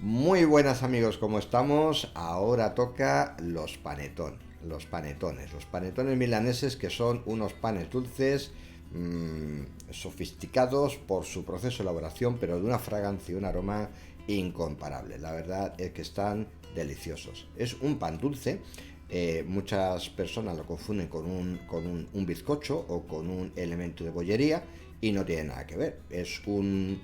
Muy buenas amigos, ¿cómo estamos? Ahora toca los panetones milaneses, que son unos panes dulces, sofisticados por su proceso de elaboración, pero de una fragancia y un aroma incomparable. La verdad es que están deliciosos. Es un pan dulce. Muchas personas lo confunden con un bizcocho o con un elemento de bollería, y no tiene nada que ver. Es un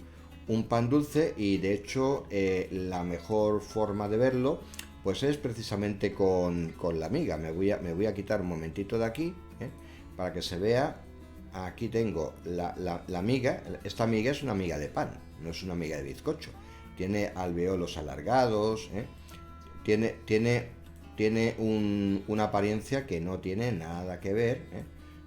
pan dulce, y de hecho la mejor forma de verlo pues es precisamente con la miga. Me voy a quitar un momentito de aquí, para que se vea. Aquí tengo la miga. Esta miga es una miga de pan, no es una miga de bizcocho. Tiene alveolos alargados, una apariencia que no tiene nada que ver.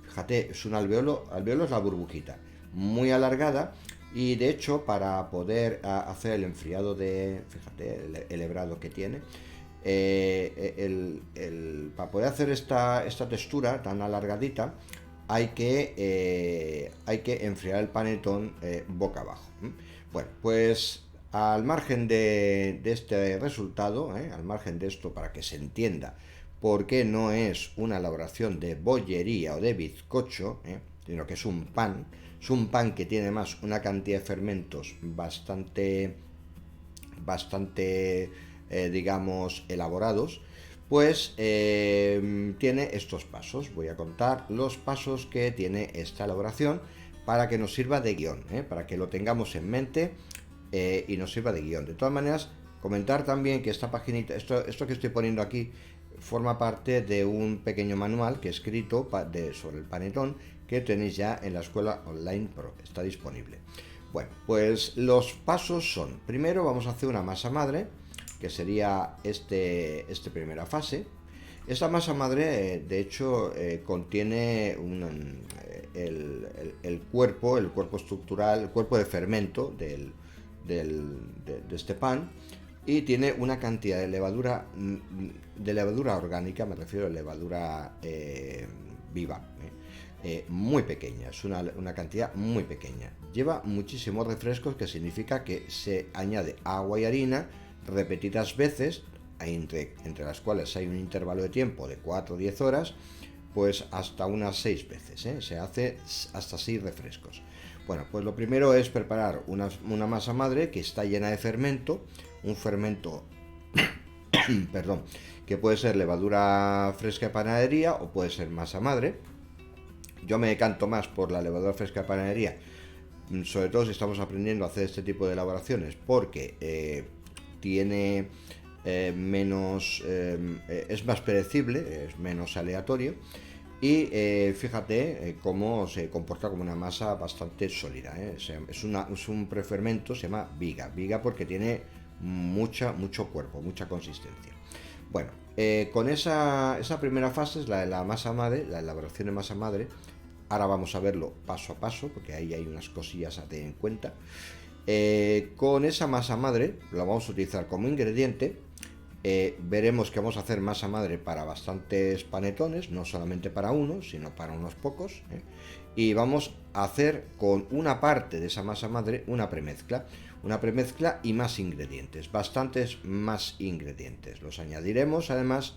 Fíjate, es un alveolo es la burbujita, muy alargada. Y de hecho, para poder hacer el enfriado fíjate, el hebrado que tiene, para poder hacer esta textura tan alargadita, hay que enfriar el panetón boca abajo. Bueno, pues al margen de este resultado, al margen de esto, para que se entienda por qué no es una elaboración de bollería o de bizcocho, sino que es un pan que tiene más una cantidad de fermentos bastante digamos, elaborados. Pues tiene estos pasos. Voy a contar los pasos que tiene esta elaboración para que nos sirva de guión, para que lo tengamos en mente, y nos sirva de guión. De todas maneras, comentar también que esta paginita, esto que estoy poniendo aquí, forma parte de un pequeño manual que he escrito sobre el panetón, que tenéis ya en la Escuela Online Pro, está disponible. Bueno, pues los pasos son: primero vamos a hacer una masa madre, que sería esta primera fase. Esta masa madre, de hecho, contiene el cuerpo estructural, el cuerpo de fermento de este pan, y tiene una cantidad de levadura orgánica, me refiero a levadura viva, muy pequeña. Es una cantidad muy pequeña. Lleva muchísimos refrescos, que significa que se añade agua y harina repetidas veces, entre las cuales hay un intervalo de tiempo de 4 o 10 horas, pues hasta unas 6 veces. Se hace hasta 6 refrescos. Bueno, pues lo primero es preparar una masa madre que está llena de fermento, un fermento perdón, que puede ser levadura fresca de panadería o puede ser masa madre. Yo me decanto más por la levadura fresca de panadería, sobre todo si estamos aprendiendo a hacer este tipo de elaboraciones, porque tiene es más predecible, es menos aleatorio, y fíjate cómo se comporta como una masa bastante sólida. Es un prefermento, se llama viga porque tiene mucho cuerpo, mucha consistencia. Bueno, con esa primera fase es la de la masa madre, la elaboración de masa madre. Ahora vamos a verlo paso a paso, porque ahí hay unas cosillas a tener en cuenta. Con esa masa madre la vamos a utilizar como ingrediente. Veremos que vamos a hacer masa madre para bastantes panetones, no solamente para uno, sino para unos pocos. Y vamos a hacer con una parte de esa masa madre una premezcla y más ingredientes, bastantes más ingredientes. Los añadiremos además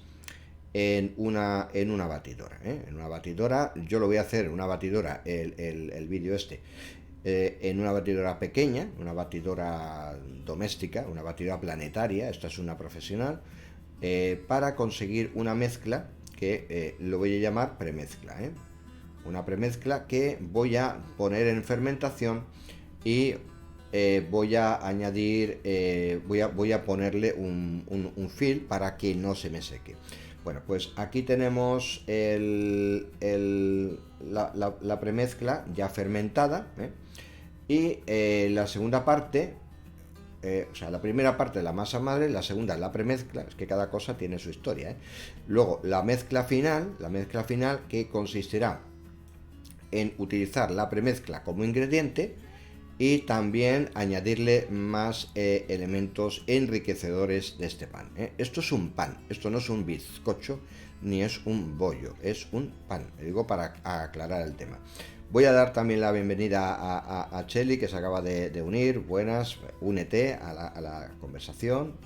en una batidora. En una batidora, yo lo voy a hacer en una batidora, el vídeo en una batidora pequeña, una batidora doméstica, una batidora planetaria. Esta es una profesional, para conseguir una mezcla que lo voy a llamar premezcla. Una premezcla que voy a poner en fermentación, y voy a añadir, voy a ponerle un fill para que no se me seque. Bueno, pues aquí tenemos la premezcla ya fermentada, y la segunda parte, o sea, la primera parte de la masa madre, la segunda es la premezcla. Es que cada cosa tiene su historia. Luego la mezcla final, que consistirá en utilizar la premezcla como ingrediente y también añadirle más elementos enriquecedores de este pan. Esto es un pan, esto no es un bizcocho ni es un bollo, es un pan. Lo digo para aclarar el tema. Voy a dar también la bienvenida a Cheli, que se acaba de unir. Buenas, únete a la conversación,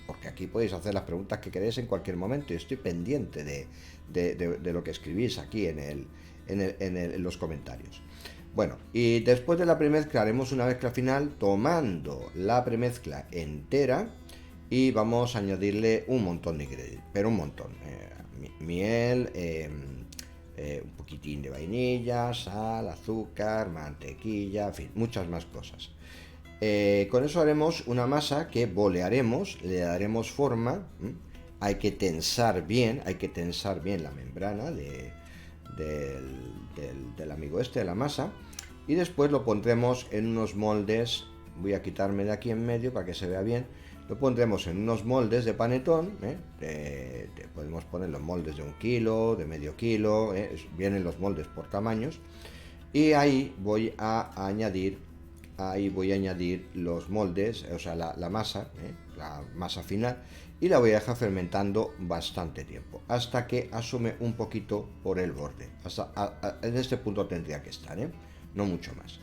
porque aquí podéis hacer las preguntas que queréis en cualquier momento y estoy pendiente de lo que escribís aquí en los comentarios. Bueno, y después de la premezcla haremos una mezcla final tomando la premezcla entera y vamos a añadirle un montón de ingredientes, pero un montón. Miel, un poquitín de vainilla, sal, azúcar, mantequilla, en fin, muchas más cosas. Con eso haremos una masa que bolearemos, le daremos forma. Hay que tensar bien la membrana del amigo este, de la masa, y después lo pondremos en unos moldes. Voy a quitarme de aquí en medio para que se vea bien. Lo pondremos en unos moldes de panetón, podemos poner los moldes de 1 kilo, de medio kilo, vienen los moldes por tamaños, y ahí voy a añadir los moldes, o sea, la masa final, y la voy a dejar fermentando bastante tiempo, hasta que asome un poquito por el borde. En este punto tendría que estar, no mucho más.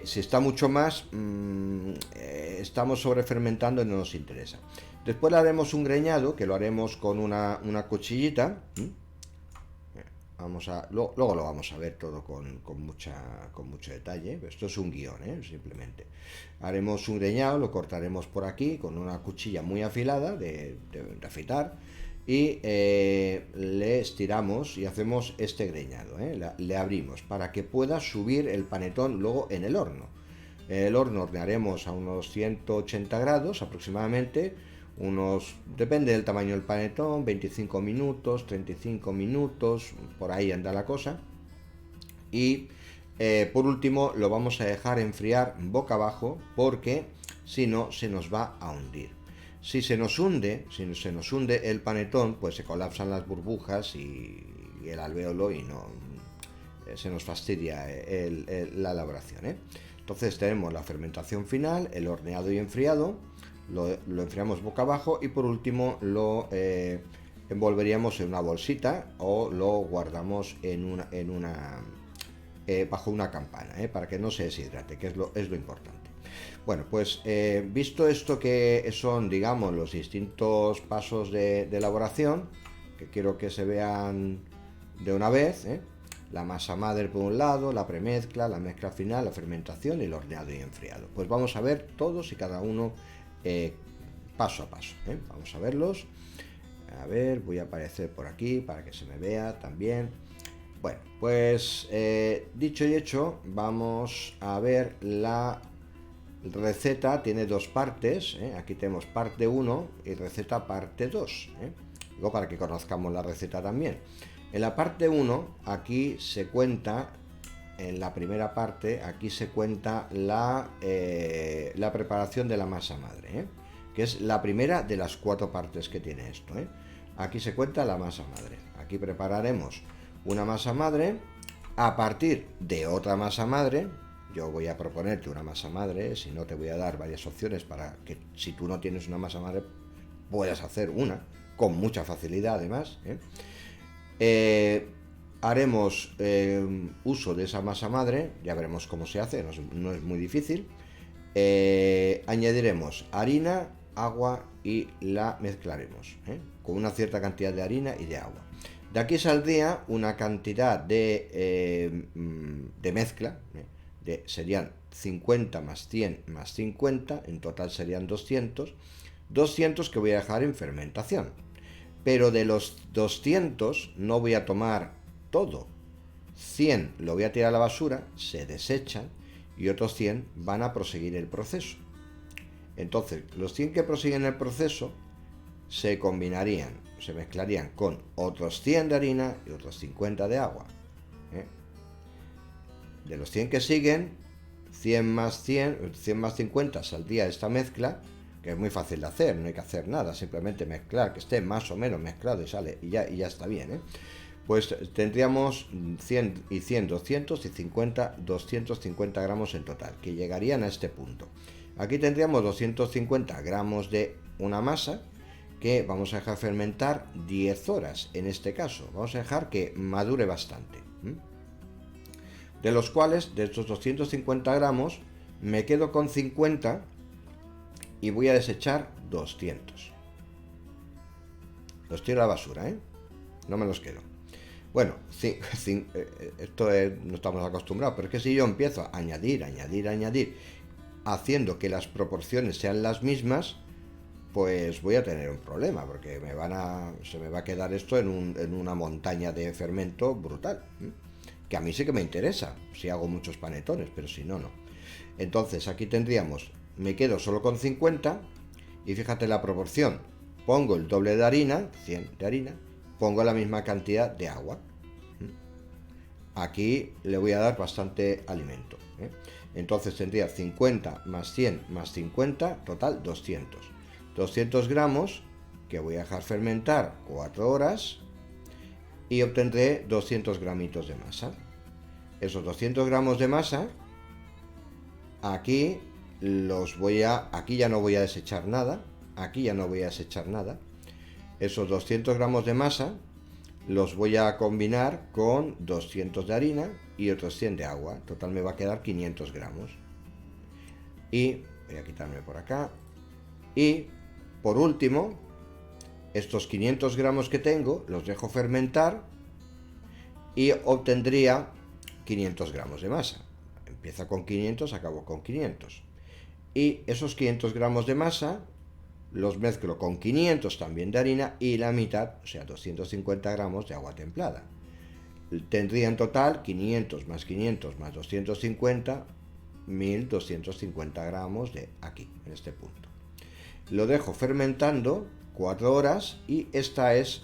Si está mucho más, estamos sobrefermentando y no nos interesa. Después le haremos un greñado, que lo haremos con una cuchillita. Luego lo vamos a ver todo con mucho detalle. Esto es un guión, simplemente. Haremos un greñado, lo cortaremos por aquí con una cuchilla muy afilada de afeitar, y le estiramos y hacemos este greñado, le abrimos para que pueda subir el panetón luego en el horno. El horno hornearemos a unos 180 grados aproximadamente, depende del tamaño del panetón, 25 minutos, 35 minutos, por ahí anda la cosa. Y por último lo vamos a dejar enfriar boca abajo, porque si no se nos va a hundir. Si se nos hunde el panetón, pues se colapsan las burbujas y el alvéolo, y no se nos fastidia la elaboración. Entonces tenemos la fermentación final, el horneado y enfriado, lo enfriamos boca abajo, y por último lo envolveríamos en una bolsita o lo guardamos bajo una campana, para que no se deshidrate, que es lo importante. Bueno, pues visto esto, que son, digamos, los distintos pasos de elaboración, que quiero que se vean de una vez, la masa madre por un lado, la premezcla, la mezcla final, la fermentación y el horneado y enfriado. Pues vamos a ver todos y cada uno paso a paso. Vamos a verlos. A ver, voy a aparecer por aquí para que se me vea también. Bueno, pues dicho y hecho, vamos a ver la receta. Tiene dos partes, aquí tenemos parte 1 y receta parte 2, luego para que conozcamos la receta también. En la parte 1, aquí se cuenta, en la primera parte, aquí se cuenta la preparación de la masa madre, que es la primera de las 4 partes que tiene esto. Aquí se cuenta la masa madre. Aquí prepararemos una masa madre a partir de otra masa madre. Yo voy a proponerte una masa madre, si no te voy a dar varias opciones para que, si tú no tienes una masa madre, puedas hacer una con mucha facilidad además. Haremos uso de esa masa madre, ya veremos cómo se hace, no es muy difícil. Añadiremos harina, agua y la mezclaremos con una cierta cantidad de harina y de agua. De aquí saldría una cantidad de mezcla, serían 50 más 100 más 50, en total serían 200 que voy a dejar en fermentación. Pero de los 200 no voy a tomar todo. 100 lo voy a tirar a la basura, se desechan, y otros 100 van a proseguir el proceso. Entonces, los 100 que prosiguen el proceso se mezclarían con otros 100 de harina y otros 50 de agua. De los 100 que siguen, 100 más 50 saldría esta mezcla, que es muy fácil de hacer, no hay que hacer nada, simplemente mezclar, que esté más o menos mezclado y sale, y ya está bien. Pues tendríamos 100 y 100, 200 y 50, 250 gramos en total, que llegarían a este punto. Aquí tendríamos 250 gramos de una masa que vamos a dejar fermentar 10 horas, en este caso. Vamos a dejar que madure bastante. de los cuales, de estos 250 gramos, me quedo con 50 y voy a desechar 200. Los tiro a la basura, ¿eh? No me los quedo. Bueno, esto no estamos acostumbrados, pero es que si yo empiezo a añadir, haciendo que las proporciones sean las mismas, pues voy a tener un problema, porque se me va a quedar esto en una montaña de fermento brutal, ¿eh? Que a mí sí que me interesa, si hago muchos panetones, pero si no, no. Entonces aquí tendríamos, me quedo solo con 50, y fíjate la proporción, pongo el doble de harina, 100 de harina, pongo la misma cantidad de agua. Aquí le voy a dar bastante alimento, ¿eh? Entonces tendría 50 más 100 más 50, total 200. 200 gramos que voy a dejar fermentar 4 horas y obtendré 200 gramitos de masa. Esos 200 gramos de masa, aquí aquí ya no voy a desechar nada, Esos 200 gramos de masa los voy a combinar con 200 de harina y otros 100 de agua. Total me va a quedar 500 gramos. Y voy a quitarme por acá. Y por último, estos 500 gramos que tengo los dejo fermentar y obtendría 500 gramos de masa. Empieza con 500, acabo con 500. Y esos 500 gramos de masa los mezclo con 500 también de harina y la mitad, o sea, 250 gramos de agua templada. Tendría en total 500 más 500 más 250, 1250 gramos de aquí, en este punto. Lo dejo fermentando 4 horas y esta es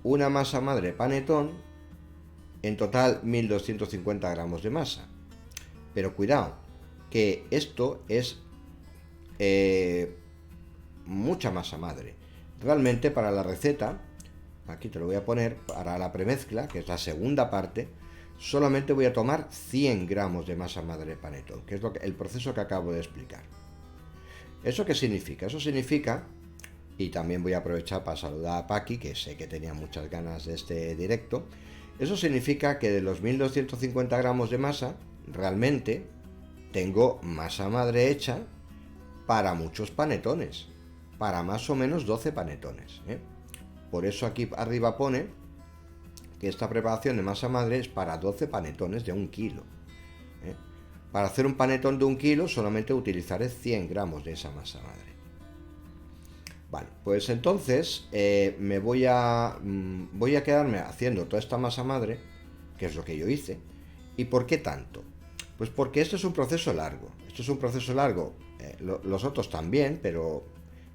una masa madre panetón, en total 1250 gramos de masa. Pero cuidado, que esto es mucha masa madre. Realmente para la receta, aquí te lo voy a poner, para la premezcla, que es la segunda parte, solamente voy a tomar 100 gramos de masa madre panetón, que es el proceso que acabo de explicar. ¿Eso qué significa? Eso significa, y también voy a aprovechar para saludar a Paqui, que sé que tenía muchas ganas de este directo, eso significa que de los 1250 gramos de masa, realmente tengo masa madre hecha para muchos panetones, para más o menos 12 panetones, ¿eh? Por eso aquí arriba pone que esta preparación de masa madre es para 12 panetones de 1 kilo, ¿eh? Para hacer un panetón de 1 kilo solamente utilizaré 100 gramos de esa masa madre. Vale, pues entonces voy a quedarme haciendo toda esta masa madre, que es lo que yo hice. ¿Y por qué tanto? Pues porque esto es un proceso largo. Los otros también, pero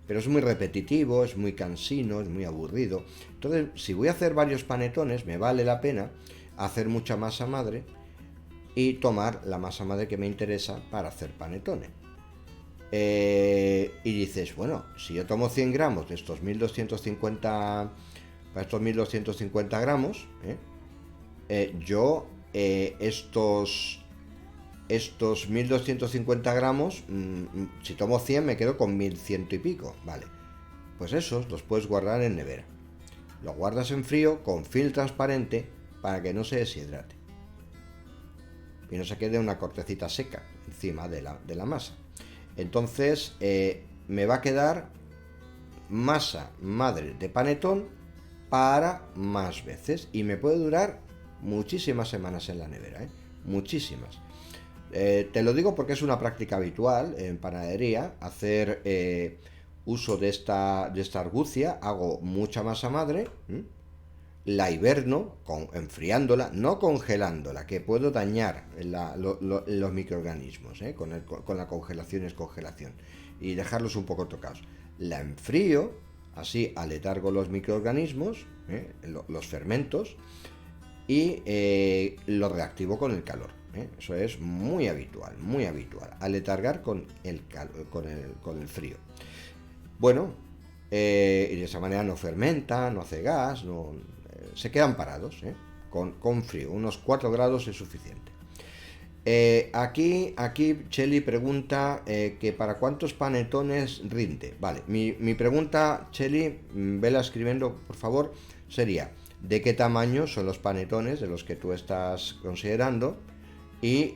es muy repetitivo, es muy cansino, es muy aburrido. Entonces, si voy a hacer varios panetones, me vale la pena hacer mucha masa madre y tomar la masa madre que me interesa para hacer panetones. Y dices, bueno, si yo tomo 100 gramos de estos 1250, para estos 1250 gramos, estos 1250 gramos, si tomo 100 me quedo con 1100 y pico, vale. Pues esos los puedes guardar en nevera. Los guardas en frío con film transparente para que no se deshidrate y no se quede una cortecita seca encima de la masa. Entonces me va a quedar masa madre de panetón para más veces y me puede durar muchísimas semanas en la nevera, muchísimas. Te lo digo porque es una práctica habitual en panadería hacer uso de esta argucia. Hago mucha masa madre, la hiberno enfriándola, no congelándola, que puedo dañar los microorganismos con la congelación y descongelación y dejarlos un poco tocados. La enfrío, así aletargo los microorganismos, los fermentos, y lo reactivo con el calor. Eso es muy habitual, aletargar con el frío. Bueno, y de esa manera no fermenta, no hace gas, se quedan parados, con frío, unos 4 grados es suficiente. Aquí Cheli pregunta que para cuántos panetones rinde. Vale, mi pregunta, Cheli, vela escribiendo por favor, sería: ¿de qué tamaño son los panetones de los que tú estás considerando? y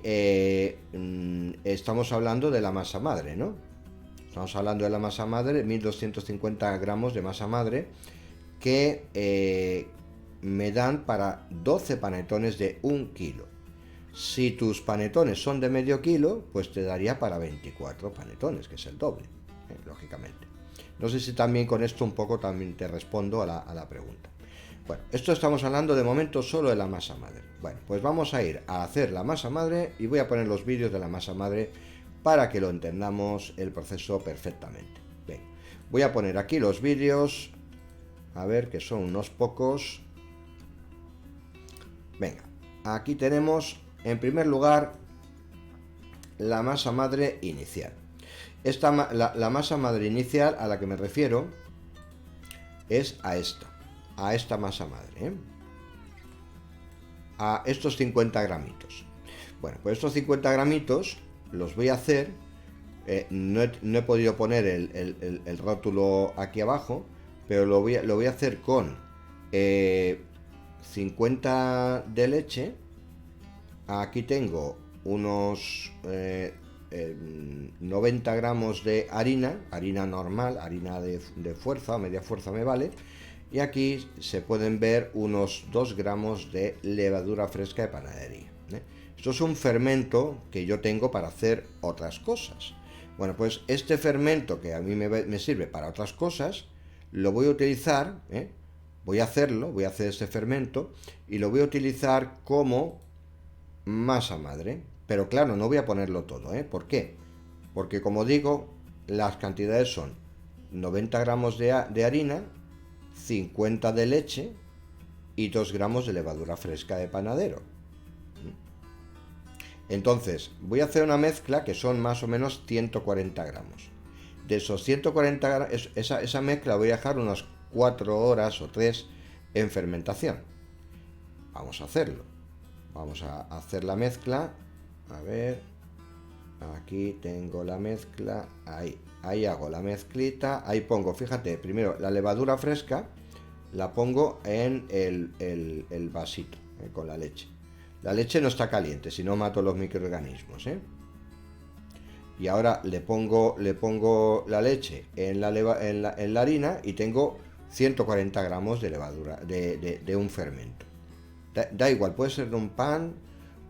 estamos hablando de la masa madre, ¿no? Estamos hablando de la masa madre, 1250 gramos de masa madre, que me dan para 12 panetones de 1 kilo. Si tus panetones son de medio kilo, pues te daría para 24 panetones, que es el doble, lógicamente. No sé si también con esto un poco también te respondo a la pregunta. Bueno, esto estamos hablando de momento solo de la masa madre. Bueno, pues vamos a ir a hacer la masa madre y voy a poner los vídeos de la masa madre para que lo entendamos el proceso perfectamente. Bien, voy a poner aquí los vídeos, a ver que son unos pocos. Venga, aquí tenemos en primer lugar la masa madre inicial. La masa madre inicial a la que me refiero es a esta masa madre, ¿eh? A estos 50 gramitos. Bueno, pues estos 50 gramitos los voy a hacer, no he podido poner el rótulo aquí abajo, pero lo voy a hacer con 50 de leche. Aquí tengo unos 90 gramos de harina normal, harina de fuerza, media fuerza me vale. Y aquí se pueden ver unos 2 gramos de levadura fresca de panadería, ¿eh? Esto es un fermento que yo tengo para hacer otras cosas. Bueno, pues este fermento que a mí me sirve para otras cosas, lo voy a utilizar, voy a hacer este fermento y lo voy a utilizar como masa madre. Pero claro, no voy a ponerlo todo, ¿eh? ¿Por qué? Porque como digo, las cantidades son 90 gramos de harina, 50 de leche y 2 gramos de levadura fresca de panadero. Entonces, voy a hacer una mezcla que son más o menos 140 gramos. De esos 140 gramos, esa mezcla voy a dejar unas 4 horas o 3 en fermentación. Vamos a hacerlo. Vamos a hacer la mezcla. A ver, aquí tengo la mezcla, ahí hago la mezclita, ahí pongo, fíjate, primero la levadura fresca la pongo en el vasito, con la leche. La leche no está caliente, si no mato los microorganismos, ¿eh? Y ahora le pongo la leche en la harina y tengo 140 gramos de levadura, de un fermento. Da igual, puede ser de un pan,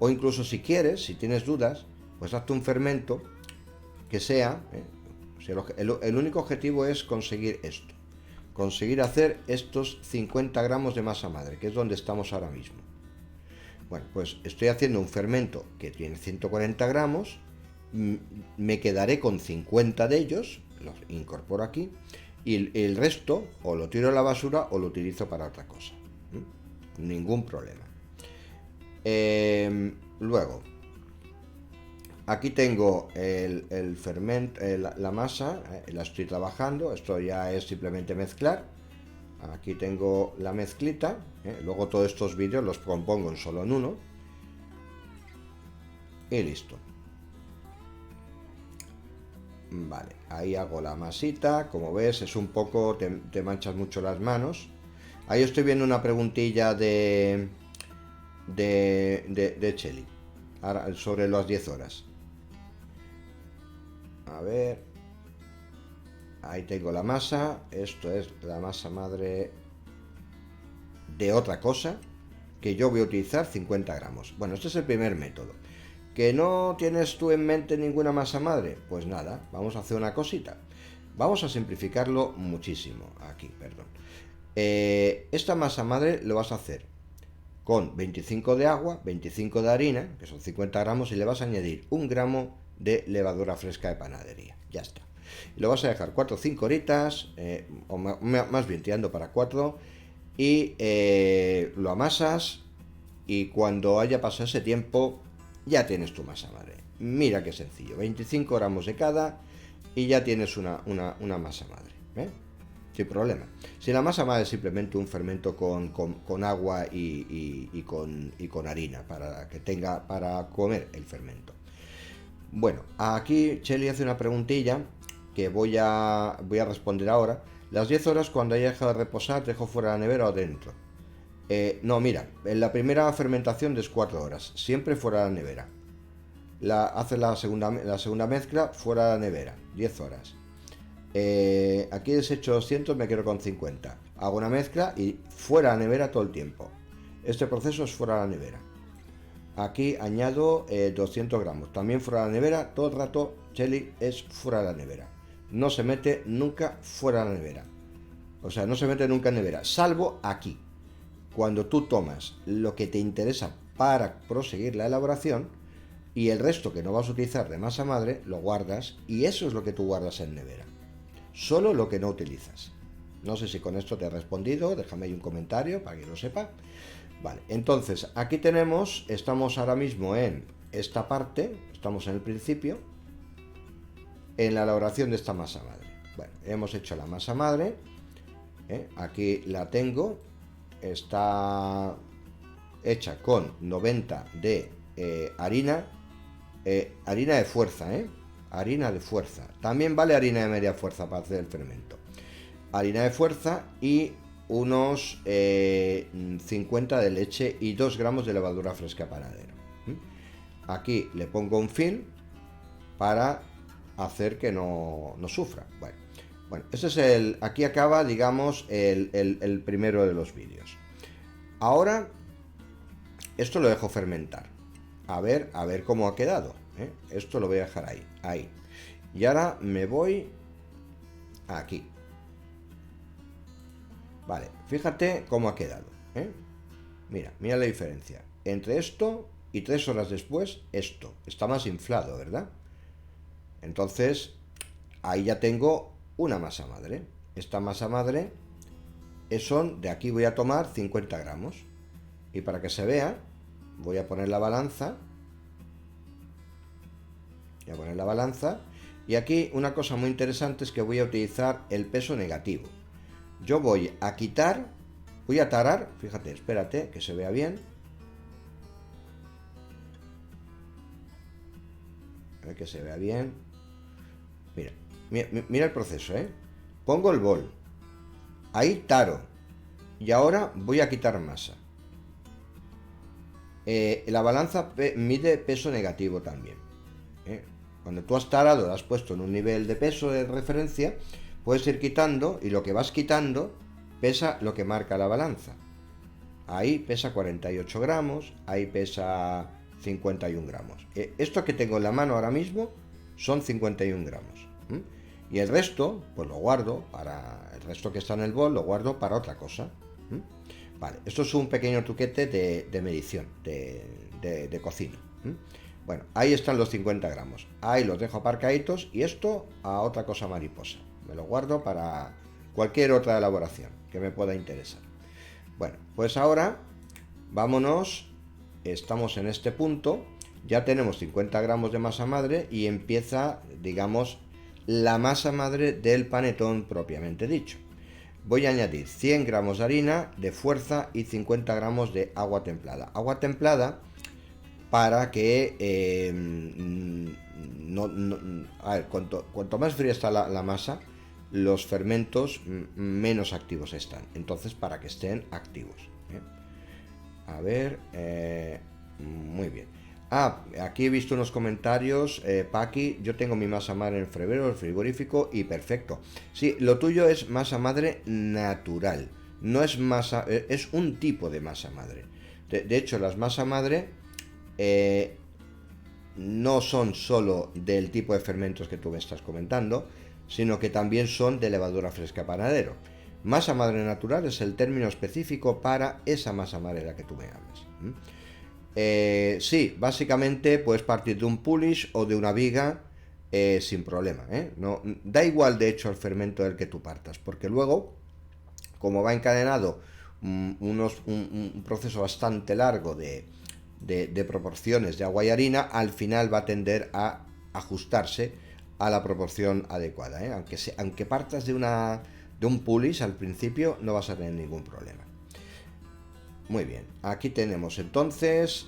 o incluso si quieres, si tienes dudas, pues hazte un fermento que sea, o sea, el único objetivo es conseguir esto, conseguir hacer estos 50 gramos de masa madre, que es donde estamos ahora mismo. Bueno, pues estoy haciendo un fermento que tiene 140 gramos, me quedaré con 50 de ellos, los incorporo aquí, y el resto o lo tiro a la basura o lo utilizo para otra cosa. Ningún problema. Luego, aquí tengo el fermento, la masa, la estoy trabajando, esto ya es simplemente mezclar. Aquí tengo la mezclita, luego todos estos vídeos los compongo solo en uno. Y listo. Vale, ahí hago la masita, como ves es un poco, te manchas mucho las manos. Ahí estoy viendo una preguntilla de Cheli sobre las 10 horas. A ver, ahí tengo la masa. Esto es la masa madre de otra cosa que yo voy a utilizar 50 gramos. Bueno, este es el primer método. ¿Que no tienes tú en mente ninguna masa madre? Pues nada, vamos a hacer una cosita. Vamos a simplificarlo muchísimo. Aquí, perdón. Esta masa madre lo vas a hacer con 25 de agua, 25 de harina, que son 50 gramos, y le vas a añadir 1 gramo de levadura fresca de panadería. Ya está. Y lo vas a dejar 4 o 5 horitas, o más bien tirando para 4, y lo amasas, y cuando haya pasado ese tiempo, ya tienes tu masa madre. Mira qué sencillo, 25 gramos de cada, y ya tienes una masa madre, ¿eh? Sin problema. Si la masa madre es simplemente un fermento con agua y con harina para que tenga para comer el fermento. Bueno, aquí Cheli hace una preguntilla que voy a responder ahora. Las 10 horas cuando haya dejado de reposar, ¿dejo fuera de la nevera o dentro? No, mira, en la primera fermentación de 4 horas, siempre fuera de la nevera. haces la segunda mezcla fuera de la nevera, 10 horas. Aquí desecho 200, me quedo con 50. Hago una mezcla y fuera de la nevera todo el tiempo. Este proceso es fuera de la nevera. Aquí añado 200 gramos, también fuera de la nevera, todo el rato Shelly es fuera de la nevera. No se mete nunca fuera de la nevera. O sea, no se mete nunca en nevera, salvo aquí. Cuando tú tomas lo que te interesa para proseguir la elaboración y el resto que no vas a utilizar de masa madre, lo guardas y eso es lo que tú guardas en nevera. Solo lo que no utilizas. No sé si con esto te he respondido, déjame ahí un comentario para que lo sepa. Vale, entonces aquí tenemos, estamos ahora mismo en esta parte, estamos en el principio, en la elaboración de esta masa madre. Bueno, hemos hecho la masa madre, aquí la tengo, está hecha con 90 de harina, harina de fuerza, harina de fuerza. También vale harina de media fuerza para hacer el fermento. Harina de fuerza y unos 50 de leche y 2 gramos de levadura fresca panadero. Aquí le pongo un film para hacer que no sufra. Bueno, este es aquí acaba, digamos, el primero de los vídeos. Ahora, esto lo dejo fermentar. A ver cómo ha quedado. Esto lo voy a dejar ahí. Y ahora me voy aquí. Vale, fíjate cómo ha quedado. Mira la diferencia. Entre esto y 3 horas después, esto. Está más inflado, ¿verdad? Entonces, ahí ya tengo una masa madre. Esta masa madre son, de aquí voy a tomar 50 gramos. Y para que se vea, voy a poner la balanza. Voy a poner la balanza. Y aquí una cosa muy interesante es que voy a utilizar el peso negativo. Yo voy a quitar, voy a tarar, fíjate, espérate, que se vea bien. A ver que se vea bien. Mira el proceso, Pongo el bol. Ahí taro. Y ahora voy a quitar masa. La balanza mide peso negativo también. Cuando tú has tarado, lo has puesto en un nivel de peso de referencia, puedes ir quitando y lo que vas quitando pesa lo que marca la balanza. Ahí pesa 48 gramos, ahí pesa 51 gramos. Esto que tengo en la mano ahora mismo son 51 gramos. Y el resto, pues lo guardo para el resto que está en el bol, lo guardo para otra cosa. Vale, esto es un pequeño truquete de medición, de cocina. Bueno, ahí están los 50 gramos. Ahí los dejo aparcaditos y esto a otra cosa mariposa. Me lo guardo para cualquier otra elaboración que me pueda interesar. Bueno, pues ahora vámonos. Estamos en este punto. Ya tenemos 50 gramos de masa madre y empieza, digamos, la masa madre del panetón propiamente dicho. Voy a añadir 100 gramos de harina de fuerza y 50 gramos de agua templada. Agua templada para que a ver, cuanto más fría está la masa, los fermentos menos activos están. Entonces, para que estén activos. A ver, muy bien. Aquí he visto unos comentarios, Paqui, yo tengo mi masa madre en el frigorífico y perfecto. Sí, lo tuyo es masa madre natural, no es masa, es un tipo de masa madre. De hecho, las masa madre no son solo del tipo de fermentos que tú me estás comentando, sino que también son de levadura fresca panadero. Masa madre natural es el término específico para esa masa madre de la que tú me hablas. Sí, básicamente puedes partir de un pulish o de una viga sin problema. No, da igual de hecho el fermento del que tú partas, porque luego, como va encadenado un proceso bastante largo de proporciones de agua y harina, al final va a tender a ajustarse a la proporción adecuada. Aunque partas de un pulish al principio, no vas a tener ningún problema. Muy bien, aquí tenemos entonces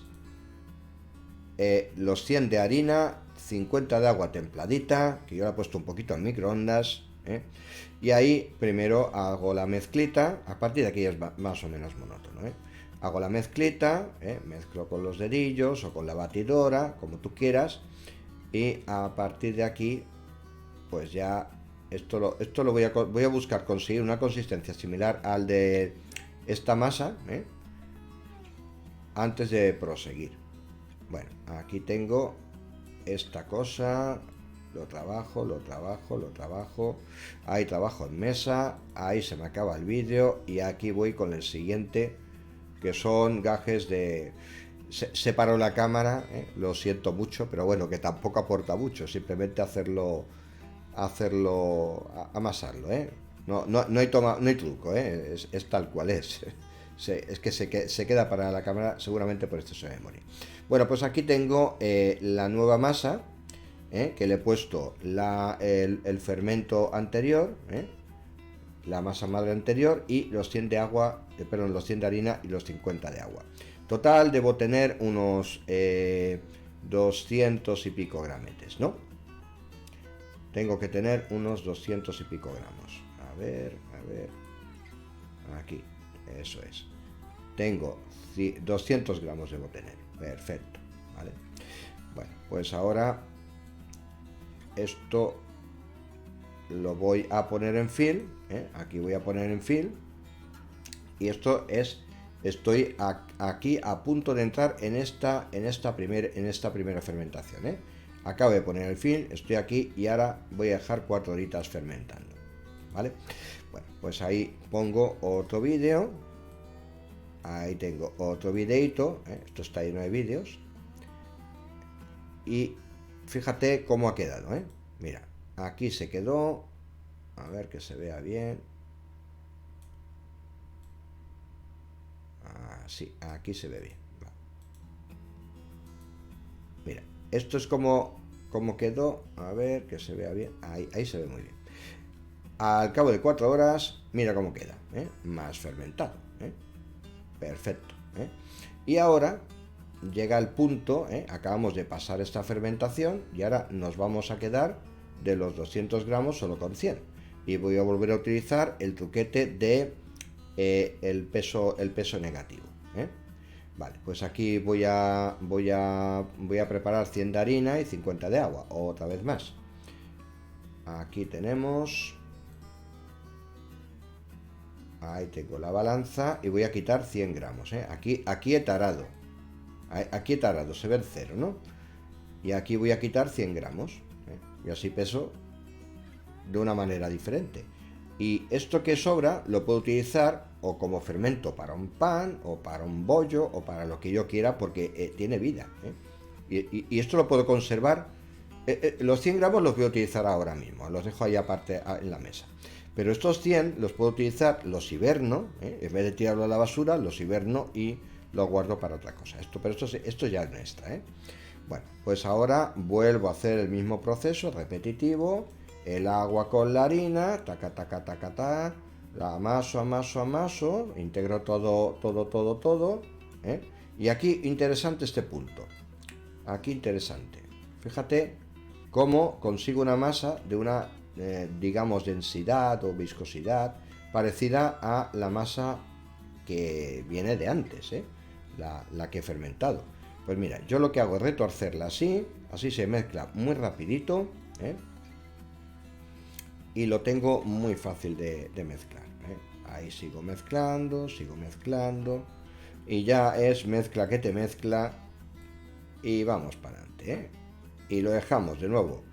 los 100 de harina, 50 de agua templadita, que yo la he puesto un poquito en microondas, y ahí primero hago la mezclita. A partir de aquí es más o menos monótono. hago la mezclita, mezclo con los dedillos o con la batidora, como tú quieras, y a partir de aquí, pues ya esto lo voy a buscar conseguir una consistencia similar al de esta masa, antes de proseguir. Bueno, aquí tengo esta cosa, lo trabajo, ahí trabajo en mesa, ahí se me acaba el vídeo y aquí voy con el siguiente, que son gajes de... Separo la cámara, lo siento mucho, pero bueno, que tampoco aporta mucho, simplemente amasarlo, no hay truco, es tal cual es. Es que se queda para la cámara seguramente por exceso de memoria. Bueno, pues aquí tengo la nueva masa, que le he puesto el fermento anterior, la masa madre anterior y los 100 de agua, los 100 de harina y los 50 de agua. Total debo tener unos 200 y pico grametes, ¿no? Tengo que tener unos 200 y pico gramos. A ver. Aquí, eso es. Tengo 200 gramos debo tener. Perfecto, ¿vale? Bueno, pues ahora esto lo voy a poner en fill, aquí voy a poner en fill, y esto es, estoy aquí a punto de entrar en esta primera fermentación, acabo de poner el fill, estoy aquí y ahora voy a dejar 4 horitas fermentando, ¿vale? Bueno, pues ahí pongo otro vídeo, ahí tengo otro videito, esto está lleno de vídeos, y fíjate cómo ha quedado, mira, aquí se quedó, a ver que se vea bien, sí, aquí se ve bien, mira, esto es como quedó, a ver que se vea bien, ahí se ve muy bien. Al cabo de 4 horas, mira cómo queda, más fermentado, perfecto, y ahora llega el punto, acabamos de pasar esta fermentación y ahora nos vamos a quedar de los 200 gramos solo con 100 y voy a volver a utilizar el truquete de el peso negativo, vale, pues aquí voy a preparar 100 de harina y 50 de agua, otra vez más. Aquí tenemos, ahí tengo la balanza y voy a quitar 100 gramos, aquí he tarado, se ve el cero, ¿no? Y aquí voy a quitar 100 gramos, y así peso de una manera diferente. Y esto que sobra lo puedo utilizar o como fermento para un pan, o para un bollo, o para lo que yo quiera, porque tiene vida, y esto lo puedo conservar. Los 100 gramos los voy a utilizar ahora mismo, los dejo ahí aparte en la mesa. Pero estos 100 los puedo utilizar, los hiberno, en vez de tirarlo a la basura, los hiberno y lo guardo para otra cosa. Pero esto ya es extra, Bueno, pues ahora vuelvo a hacer el mismo proceso repetitivo, el agua con la harina, taca, la amaso, integro todo, y aquí interesante este punto, fíjate cómo consigo una masa de una, digamos, densidad o viscosidad parecida a la masa que viene de antes, la que he fermentado. Pues mira, yo lo que hago es retorcerla así se mezcla muy rapidito, y lo tengo muy fácil de mezclar, ahí sigo mezclando, y ya es mezcla que te mezcla, y vamos para adelante, y lo dejamos de nuevo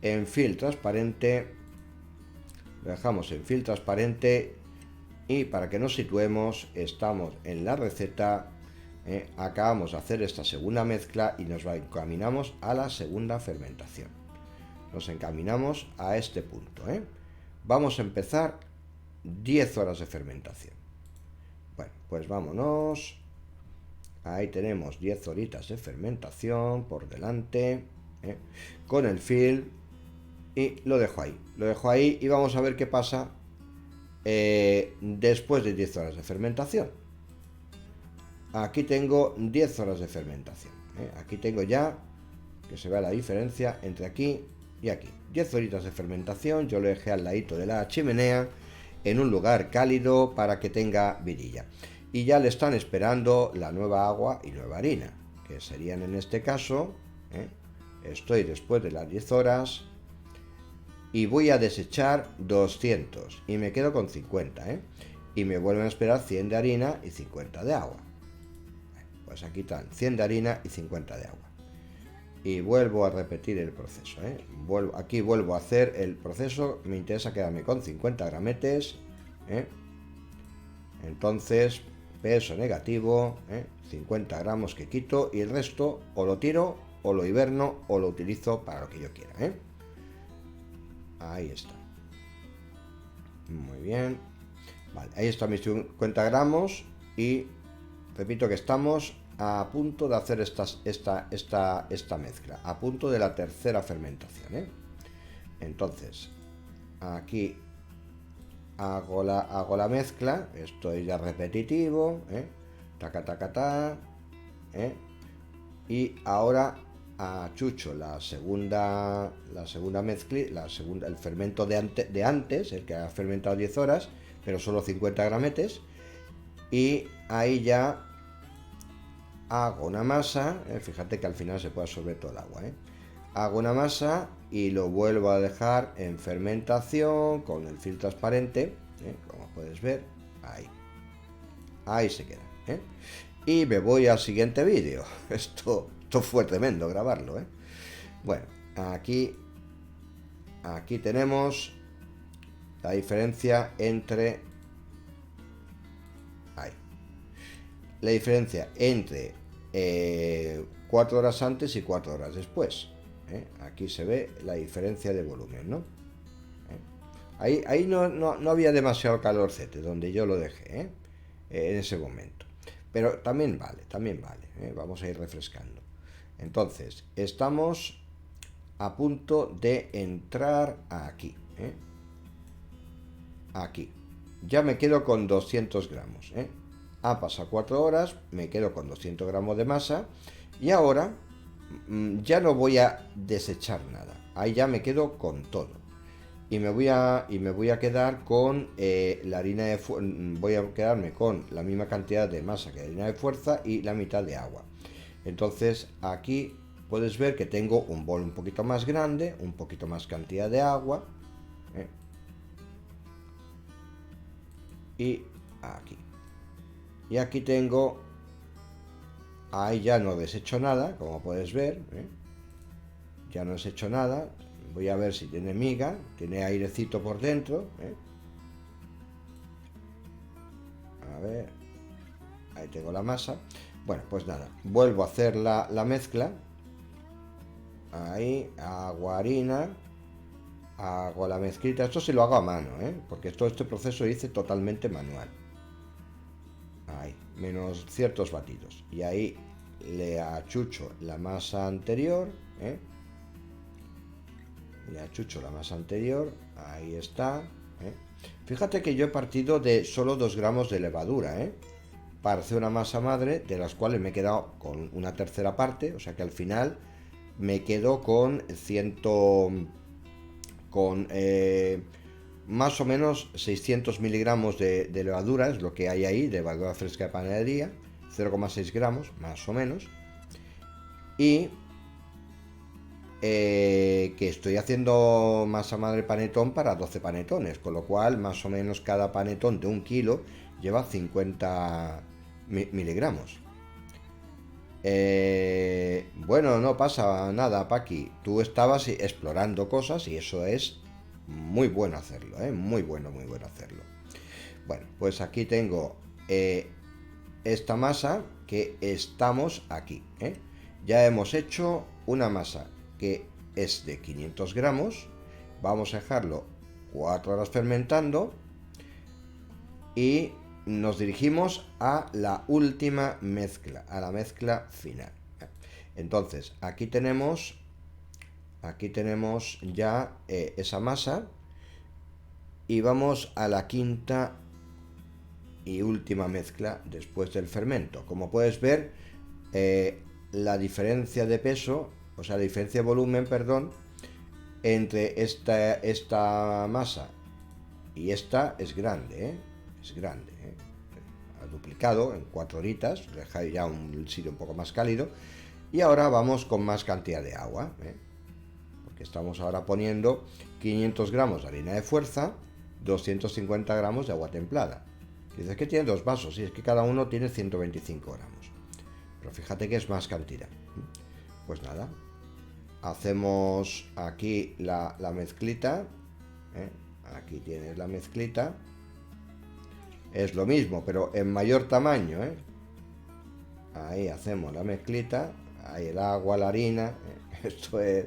en film transparente, y para que nos situemos, estamos en la receta, acabamos de hacer esta segunda mezcla y nos encaminamos a la segunda fermentación, nos encaminamos a este punto, vamos a empezar 10 horas de fermentación. Bueno, pues vámonos, ahí tenemos 10 horitas de fermentación por delante, con el film, y lo dejo ahí y vamos a ver qué pasa después de 10 horas de fermentación. Aquí tengo 10 horas de fermentación, aquí tengo ya, que se vea la diferencia entre aquí y aquí, 10 horitas de fermentación. Yo lo dejé al ladito de la chimenea en un lugar cálido para que tenga vidilla. y ya le están esperando la nueva agua y nueva harina, que serían en este caso, estoy después de las 10 horas y voy a desechar 200 y me quedo con 50, y me vuelven a esperar 100 de harina y 50 de agua. Pues aquí están 100 de harina y 50 de agua. Y vuelvo a repetir el proceso, aquí vuelvo a hacer el proceso. Me interesa quedarme con 50 grametes, entonces peso negativo, 50 gramos que quito, y el resto o lo tiro o lo hiberno o lo utilizo para lo que yo quiera, ahí está. Muy bien, vale, ahí están mis 50 gramos y repito que estamos a punto de hacer esta mezcla, a punto de la tercera fermentación, Entonces aquí hago la mezcla, estoy ya repetitivo, taca taca ta, y ahora achucho la segunda mezcla, el fermento de antes, el que ha fermentado 10 horas, pero solo 50 grametes, y ahí ya hago una masa, fíjate que al final se puede absorber todo el agua, hago una masa y lo vuelvo a dejar en fermentación con el film transparente, como puedes ver, ahí se queda, y me voy al siguiente vídeo. Esto fue tremendo grabarlo, bueno, aquí tenemos la diferencia entre la diferencia entre 4 horas antes y 4 horas después, aquí se ve la diferencia de volumen, ¿no? Ahí no había demasiado calorcete donde yo lo dejé, en ese momento, pero también vale, vamos a ir refrescando. Entonces estamos a punto de entrar aquí, aquí ya me quedo con 200 gramos, ha pasado 4 horas, me quedo con 200 gramos de masa y ahora ya no voy a desechar nada, ahí ya me quedo con todo y me voy a quedar con la harina voy a quedarme con la misma cantidad de masa que de harina de fuerza y la mitad de agua. Entonces aquí puedes ver que tengo un bol un poquito más grande, un poquito más cantidad de agua, y aquí tengo, ahí ya no desecho nada, como puedes ver, ya no desecho nada. Voy a ver si tiene miga, tiene airecito por dentro, a ver, ahí tengo la masa. Bueno, pues nada, vuelvo a hacer la mezcla, ahí, agua, harina, hago la mezclita. Esto se lo hago a mano, porque todo este proceso lo hice totalmente manual. Ahí, menos ciertos batidos. Y ahí le achucho la masa anterior, le achucho la masa anterior, ahí está, Fíjate que yo he partido de solo 2 gramos de levadura, para hacer una masa madre, de las cuales me he quedado con una tercera parte, o sea que al final me quedo con más o menos 600 miligramos de levadura, es lo que hay ahí, de levadura fresca de panadería, 0,6 gramos, más o menos, y que estoy haciendo masa madre panetón para 12 panetones, con lo cual más o menos cada panetón de 1 kilo lleva 50 miligramos. Bueno, no pasa nada, Paqui, tú estabas explorando cosas y eso es muy bueno hacerlo, muy bueno hacerlo. Bueno, pues aquí tengo esta masa que estamos aquí, ya hemos hecho una masa que es de 500 gramos, vamos a dejarlo 4 horas fermentando y nos dirigimos a la última mezcla, a la mezcla final. Entonces aquí tenemos ya esa masa y vamos a la quinta y última mezcla después del fermento. Como puedes ver, la diferencia de peso, o sea, la diferencia de volumen, perdón, entre esta masa y esta es grande, es grande, ha duplicado en 4 horitas, deja ya un sitio un poco más cálido. Y ahora vamos con más cantidad de agua, porque estamos ahora poniendo 500 gramos de harina de fuerza, 250 gramos de agua templada. Dices que tiene 2 vasos, y es que cada uno tiene 125 gramos. Pero fíjate que es más cantidad. Pues nada, hacemos aquí la mezclita, aquí tienes la mezclita. Es lo mismo, pero en mayor tamaño, Ahí hacemos la mezclita, ahí el agua, la harina, esto es,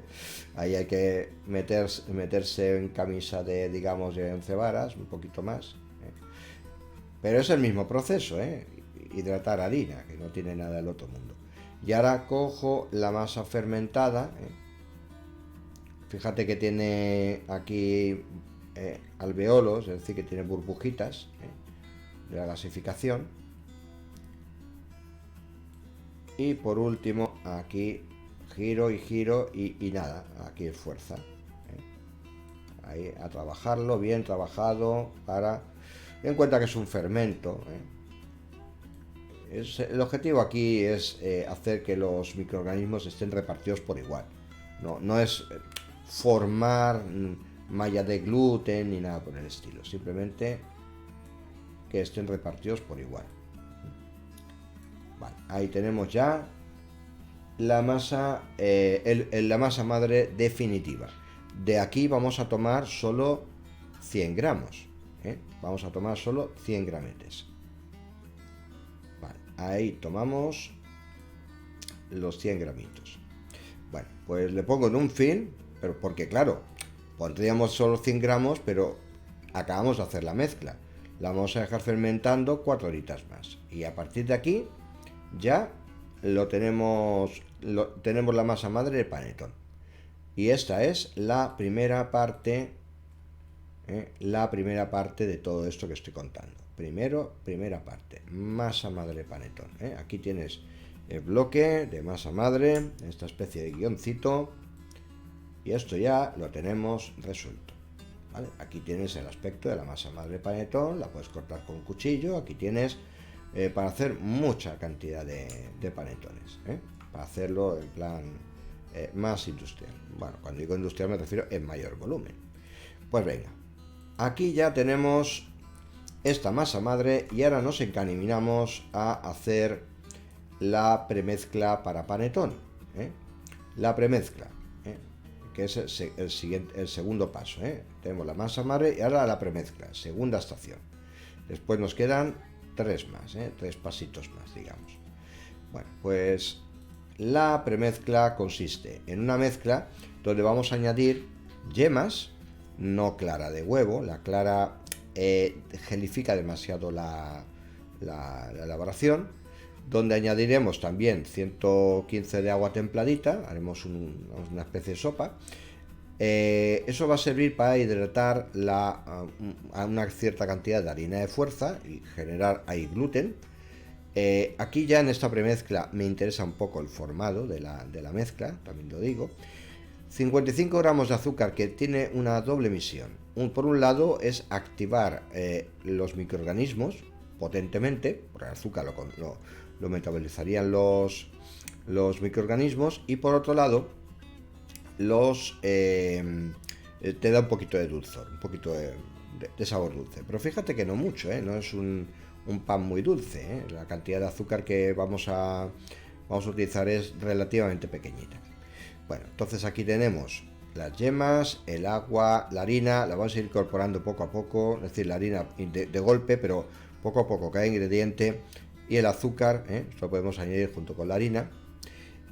ahí hay que meterse en camisa de, digamos, de 11 varas, un poquito más, pero es el mismo proceso, hidratar harina, que no tiene nada del otro mundo. Y ahora cojo la masa fermentada, fíjate que tiene aquí alveolos, es decir, que tiene burbujitas de la gasificación. Y por último, aquí giro y giro y nada, aquí es fuerza. Ahí a trabajarlo, bien trabajado, para... Ten en cuenta que es un fermento. El objetivo aquí es hacer que los microorganismos estén repartidos por igual. No es formar malla de gluten ni nada por el estilo. Simplemente que estén repartidos por igual. Vale, ahí tenemos ya la masa, la masa madre definitiva. De aquí vamos a tomar solo 100 gramos. Vamos a tomar solo 100 grametes. Vale, ahí tomamos los 100 gramitos. Bueno, pues le pongo en un film, pero porque claro, pondríamos solo 100 gramos, pero acabamos de hacer la mezcla. La vamos a dejar fermentando 4 horitas más. Y a partir de aquí ya tenemos la masa madre de panetón. Y esta es la primera parte, de todo esto que estoy contando. Primera parte, masa madre de panetón. Aquí tienes el bloque de masa madre, esta especie de guioncito, y esto ya lo tenemos resuelto. ¿Vale? Aquí tienes el aspecto de la masa madre de panetón, la puedes cortar con un cuchillo. Aquí tienes para hacer mucha cantidad de panetones, para hacerlo en plan más industrial. Bueno, cuando digo industrial me refiero en mayor volumen. Pues venga, aquí ya tenemos esta masa madre y ahora nos encaminamos a hacer la premezcla para panetón. La premezcla, que es el segundo paso. Tenemos la masa madre y ahora la premezcla, segunda estación. Después nos quedan 3 más, 3 pasitos más, digamos. Bueno, pues la premezcla consiste en una mezcla donde vamos a añadir yemas, no clara de huevo. La clara gelifica demasiado la elaboración. Donde añadiremos también 115 de agua templadita, haremos una especie de sopa. Eso va a servir para hidratar a una cierta cantidad de harina de fuerza y generar ahí gluten. Aquí ya en esta premezcla me interesa un poco el formado de la mezcla, también lo digo. 55 gramos de azúcar, que tiene una doble misión. Por un lado es activar los microorganismos potentemente, porque el azúcar lo metabolizarían los microorganismos, y por otro lado te da un poquito de dulzor, un poquito de sabor dulce. Pero fíjate que no mucho, no es un pan muy dulce. La cantidad de azúcar que vamos a utilizar es relativamente pequeñita. Bueno, entonces aquí tenemos las yemas, el agua, la harina. La vamos a ir incorporando poco a poco, es decir, la harina de golpe, pero poco a poco cada ingrediente. Y el azúcar, lo podemos añadir junto con la harina.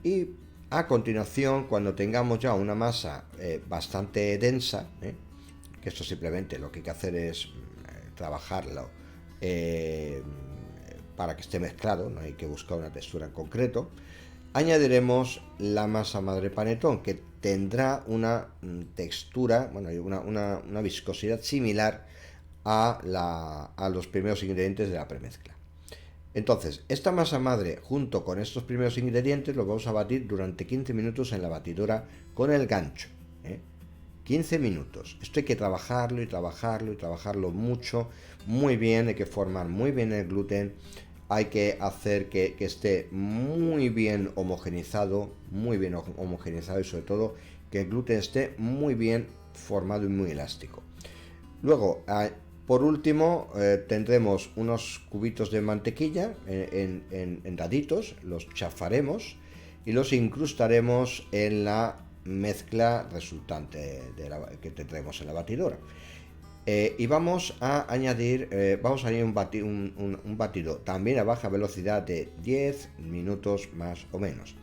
Y a continuación, cuando tengamos ya una masa bastante densa, que esto simplemente lo que hay que hacer es trabajarlo para que esté mezclado, no hay que buscar una textura en concreto, añadiremos la masa madre panetón, que tendrá una textura, bueno, una viscosidad similar a los primeros ingredientes de la premezcla. Entonces, esta masa madre junto con estos primeros ingredientes los vamos a batir durante 15 minutos en la batidora con el gancho. 15 minutos. Esto hay que trabajarlo y trabajarlo y trabajarlo mucho, muy bien, hay que formar muy bien el gluten, hay que hacer que esté muy bien homogenizado y sobre todo que el gluten esté muy bien formado y muy elástico. Luego, por último, tendremos unos cubitos de mantequilla en daditos, los chafaremos y los incrustaremos en la mezcla resultante que tendremos en la batidora. Y vamos a añadir un batido también a baja velocidad de 10 minutos más o menos.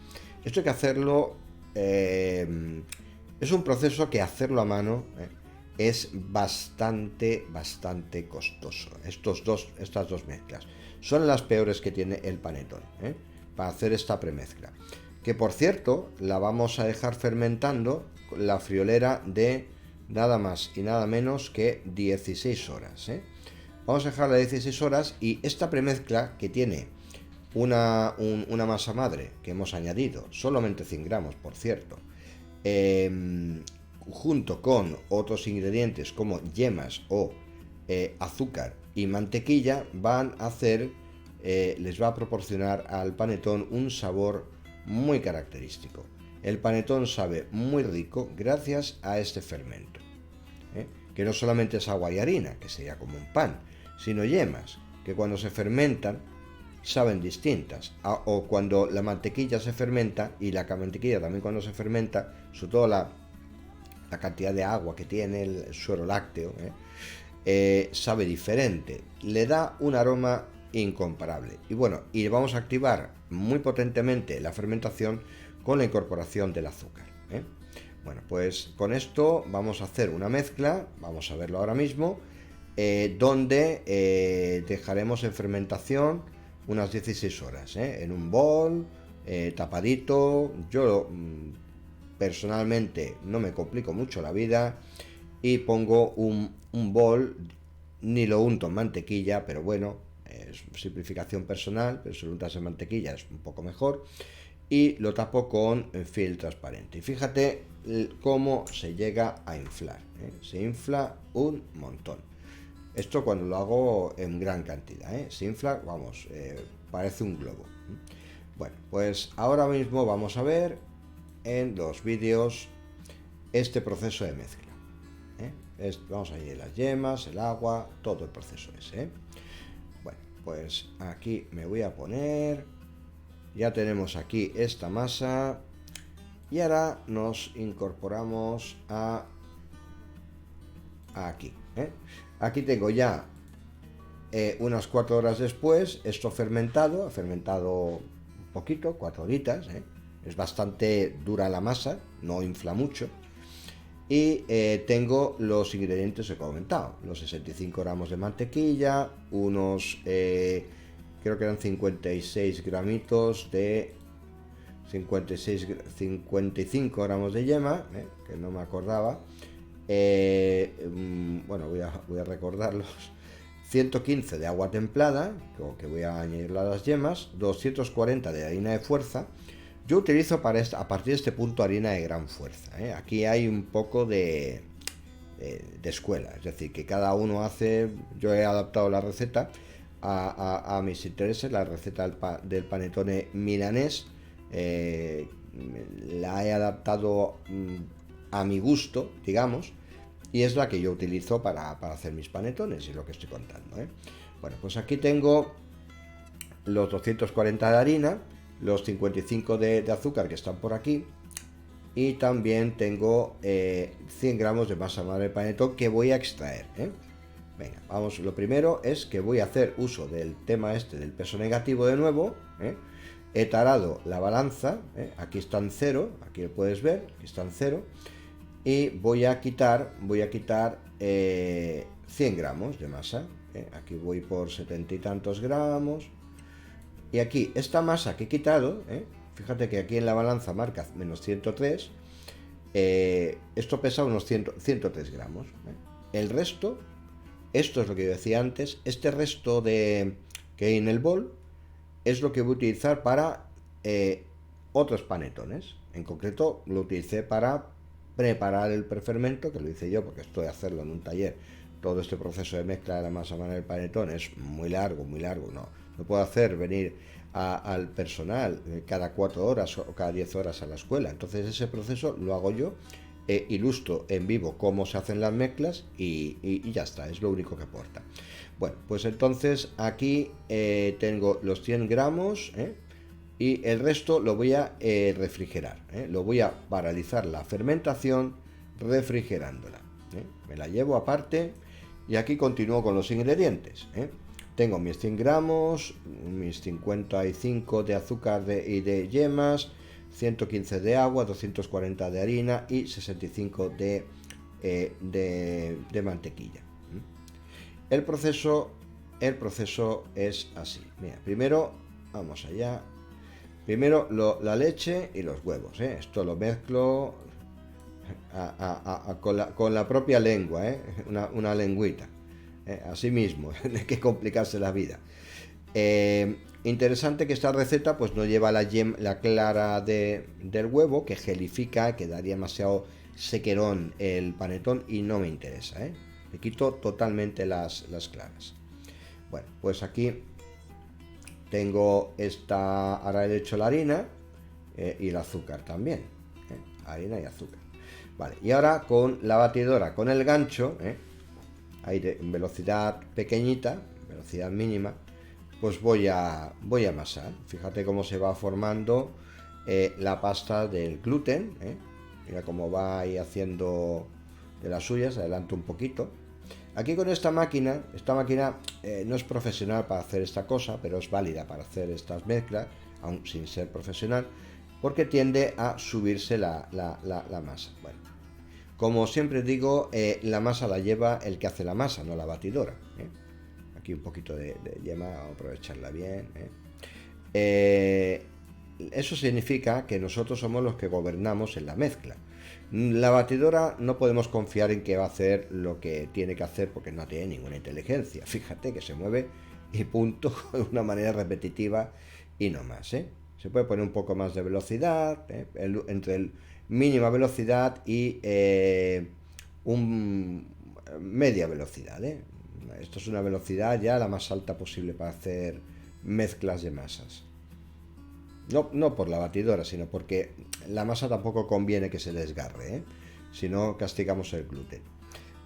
Esto hay que hacerlo, es un proceso que hacerlo a mano es bastante costoso. Estas dos mezclas son las peores que tiene el panetón para hacer esta premezcla, que por cierto la vamos a dejar fermentando la friolera de nada más y nada menos que 16 horas. Vamos a dejarla 16 horas y esta premezcla, que tiene una masa madre que hemos añadido, solamente 100 gramos por cierto, junto con otros ingredientes como yemas o azúcar y mantequilla, van a hacer, les va a proporcionar al panetón un sabor muy característico. El panetón sabe muy rico gracias a este fermento, que no solamente es agua y harina, que sería como un pan, sino yemas, que cuando se fermentan saben distintas, o cuando la mantequilla se fermenta, y la mantequilla también cuando se fermenta, sobre todo la cantidad de agua que tiene el suero lácteo, sabe diferente, le da un aroma incomparable. Y bueno, y vamos a activar muy potentemente la fermentación con la incorporación del azúcar. Bueno, pues con esto vamos a hacer una mezcla, vamos a verlo ahora mismo, donde dejaremos en fermentación unas 16 horas, en un bol, tapadito. Yo personalmente no me complico mucho la vida y pongo un bol, ni lo unto en mantequilla, pero bueno, es simplificación personal, pero si lo untas en mantequilla es un poco mejor, y lo tapo con film transparente. Y fíjate cómo se llega a inflar, se infla un montón. Esto cuando lo hago en gran cantidad, se infla, vamos, parece un globo. Bueno, pues ahora mismo vamos a ver en los vídeos este proceso de mezcla. Vamos a ir las yemas, el agua, todo el proceso ese. Bueno, pues aquí me voy a poner, ya tenemos aquí esta masa y ahora nos incorporamos aquí. Aquí tengo ya unas 4 horas después esto fermentado, ha fermentado un poquito, 4 horitas. Es bastante dura la masa, no infla mucho. Y tengo los ingredientes que he comentado, los 65 gramos de mantequilla, unos, creo que eran 56 gramitos de 55 gramos de yema, que no me acordaba. Bueno, voy a recordarlos. 115 de agua templada, que voy a añadirle a las yemas, 240 de harina de fuerza. Yo utilizo a partir de este punto harina de gran fuerza. Aquí hay un poco de escuela, es decir, que cada uno hace, yo he adaptado la receta a mis intereses, la receta del panetone milanés, la he adaptado a mi gusto, digamos, y es la que yo utilizo para hacer mis panetones y lo que estoy contando. Bueno, pues aquí tengo los 240 de harina, los 55 de azúcar que están por aquí, y también tengo 100 gramos de masa madre de panetón que voy a extraer. Venga, vamos, lo primero es que voy a hacer uso del tema este del peso negativo de nuevo. He tarado la balanza, aquí está en 0, aquí lo puedes ver, aquí está en 0, y voy a quitar 100 gramos de masa. Aquí voy por 70 y tantos gramos. Y aquí, esta masa que he quitado, fíjate que aquí en la balanza marca menos 103, esto pesa unos 103 gramos. El resto, esto es lo que yo decía antes, este resto que hay en el bol es lo que voy a utilizar para otros panetones. En concreto, lo utilicé para preparar el prefermento, que lo hice yo porque estoy a hacerlo en un taller. Todo este proceso de mezcla de la masa madre del panetón es muy largo, no puedo hacer venir al personal cada 4 horas o cada 10 horas a la escuela. Entonces ese proceso lo hago yo, ilustro en vivo cómo se hacen las mezclas y ya está, es lo único que aporta. Bueno, pues entonces aquí tengo los 100 gramos, y el resto lo voy a refrigerar, lo voy a paralizar la fermentación refrigerándola, me la llevo aparte y aquí continúo con los ingredientes. Tengo mis 100 gramos, mis 55 de azúcar y de yemas, 115 de agua, 240 de harina y 65 de mantequilla. El proceso es así. Mira, primero, vamos allá. Primero la leche y los huevos. Esto lo mezclo con la propia lengua, una lengüita. Así mismo, no hay que complicarse la vida. Interesante que esta receta pues no lleva la clara del huevo, que gelifica, que daría demasiado sequerón el panetón y no me interesa. Le quito totalmente las claras. Bueno, pues aquí tengo ahora he hecho la harina y el azúcar también. Harina y azúcar. Vale, y ahora con la batidora, con el gancho, ahí en velocidad pequeñita, velocidad mínima, pues voy a amasar. Fíjate cómo se va formando la pasta del gluten. Mira cómo va ahí haciendo de las suyas. Adelanto un poquito. Aquí con esta máquina no es profesional para hacer esta cosa, pero es válida para hacer estas mezclas, aún sin ser profesional, porque tiende a subirse la masa. Bueno, como siempre digo, la masa la lleva el que hace la masa, no la batidora. Aquí un poquito de yema, vamos a aprovecharla bien. Eso significa que nosotros somos los que gobernamos en la mezcla. La batidora no podemos confiar en que va a hacer lo que tiene que hacer porque no tiene ninguna inteligencia. Fíjate que se mueve y punto, de una manera repetitiva y no más. Se puede poner un poco más de velocidad, entre el mínima velocidad y media velocidad. Esto es una velocidad ya la más alta posible para hacer mezclas de masas. No por la batidora, sino porque la masa tampoco conviene que se desgarre, si no castigamos el gluten.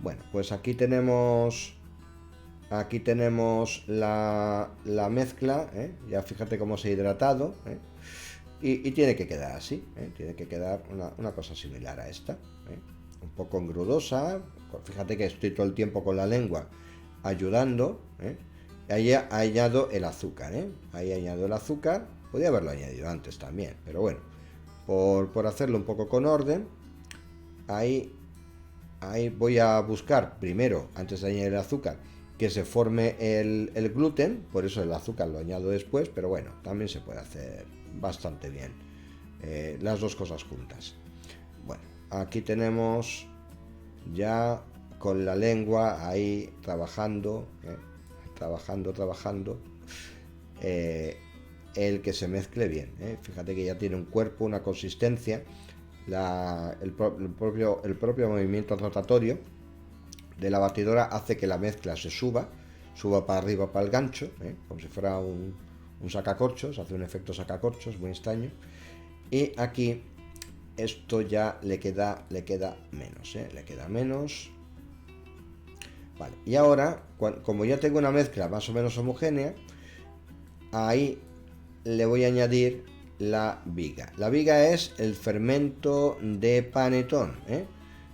Bueno, pues aquí tenemos la mezcla, ya fíjate cómo se ha hidratado, y tiene que quedar así, tiene que quedar una cosa similar a esta, un poco engrudosa. Fíjate que estoy todo el tiempo con la lengua ayudando. Ahí añado el azúcar, ahí añado el azúcar. Podría haberlo añadido antes también, pero bueno, por hacerlo un poco con orden, ahí voy a buscar primero, antes de añadir el azúcar, que se forme el gluten. Por eso el azúcar lo añado después, pero bueno, también se puede hacer bastante bien las dos cosas juntas. Bueno, aquí tenemos ya con la lengua ahí trabajando, el que se mezcle bien. Fíjate que ya tiene un cuerpo, una consistencia, el propio movimiento rotatorio de la batidora hace que la mezcla se suba para arriba, para el gancho, como si fuera un sacacorchos, hace un efecto sacacorchos muy extraño. Y aquí esto ya le queda menos. Vale, y ahora, como ya tengo una mezcla más o menos homogénea, ahí le voy a añadir la viga. La viga es el fermento de panetón,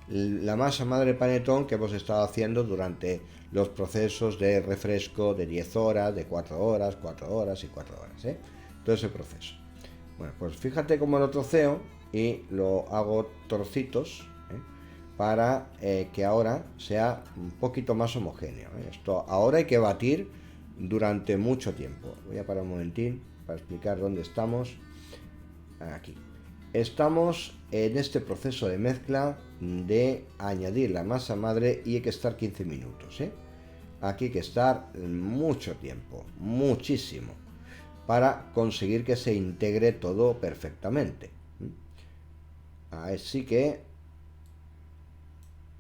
la masa madre de panetón que hemos estado haciendo durante los procesos de refresco de 10 horas, de 4 horas, 4 horas y 4 horas, todo ese proceso. Bueno, pues fíjate cómo lo troceo y lo hago trocitos, para que ahora sea un poquito más homogéneo. Esto ahora hay que batir durante mucho tiempo. Voy a parar un momentín para explicar dónde estamos. Aquí estamos en este proceso de mezcla de añadir la masa madre y hay que estar 15 minutos. Aquí hay que estar mucho tiempo, muchísimo, para conseguir que se integre todo perfectamente. Así que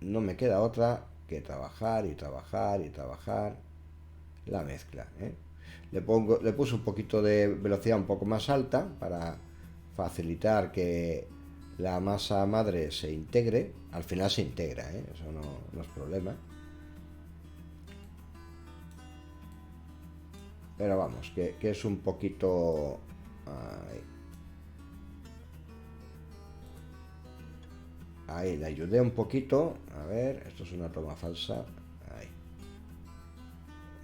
no me queda otra que trabajar y trabajar y trabajar la mezcla, ¿eh? Le puse un poquito de velocidad un poco más alta para facilitar que la masa madre se integre. Al final se integra, ¿eh? Eso no es problema. Pero vamos, que es un poquito... Ahí le ayudé un poquito. A ver, esto es una toma falsa. Ahí.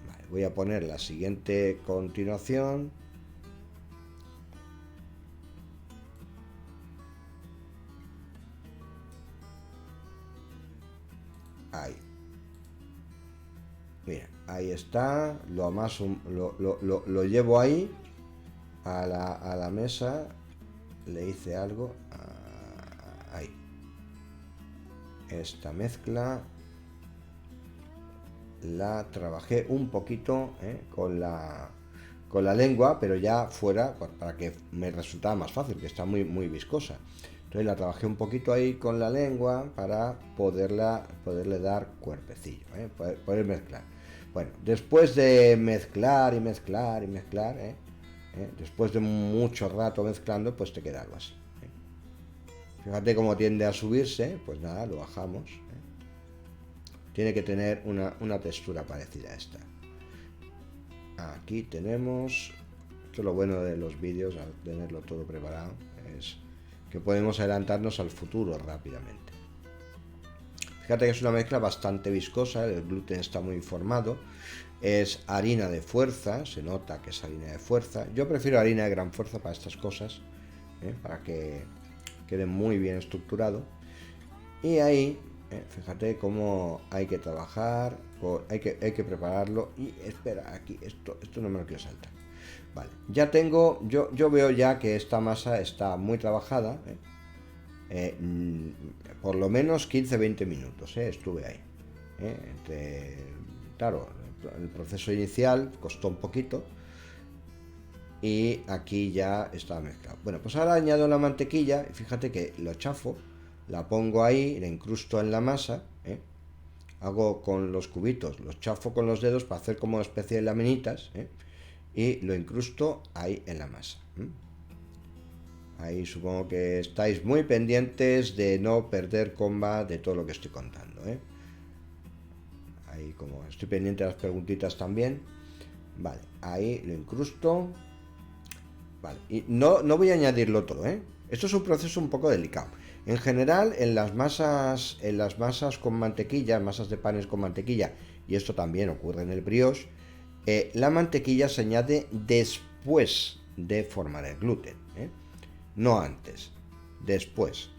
Vale, voy a poner la siguiente continuación. Ahí. Mira, ahí está. Lo amaso, lo llevo ahí a la mesa. Le hice algo. Ahí. Esta mezcla la trabajé un poquito con la lengua, pero ya fuera para que me resultara más fácil, que está muy viscosa. Entonces la trabajé un poquito ahí con la lengua para poderle dar cuerpecillo, poder mezclar. Bueno, después de mezclar y mezclar y mezclar, después de mucho rato mezclando, pues te queda algo así. Fíjate cómo tiende a subirse, pues nada, lo bajamos. Tiene que tener una textura parecida a esta. Aquí tenemos... Esto es lo bueno de los vídeos, al tenerlo todo preparado, es que podemos adelantarnos al futuro rápidamente. Fíjate que es una mezcla bastante viscosa, el gluten está muy formado, es harina de fuerza, se nota que es harina de fuerza. Yo prefiero harina de gran fuerza para estas cosas, para que quede muy bien estructurado. Y ahí, fíjate cómo hay que trabajar, hay que prepararlo. Y espera, aquí, esto no me lo quiero saltar. Vale, ya tengo, yo veo ya que esta masa está muy trabajada, por lo menos 15-20 minutos, estuve ahí. Claro, el proceso inicial costó un poquito y aquí ya está mezclado. Bueno, pues ahora añado la mantequilla y fíjate que lo chafo, la pongo ahí, la incrusto en la masa, hago con los cubitos, los chafo con los dedos para hacer como una especie de laminitas, y lo incrusto ahí en la masa. Ahí supongo que estáis muy pendientes de no perder comba de todo lo que estoy contando, Ahí como estoy pendiente de las preguntitas también. Vale, ahí lo incrusto. Vale, y no voy a añadirlo todo, Esto es un proceso un poco delicado. En general, en las masas con mantequilla, masas de panes con mantequilla, y esto también ocurre en el brioche, la mantequilla se añade después de formar el gluten, no antes, después.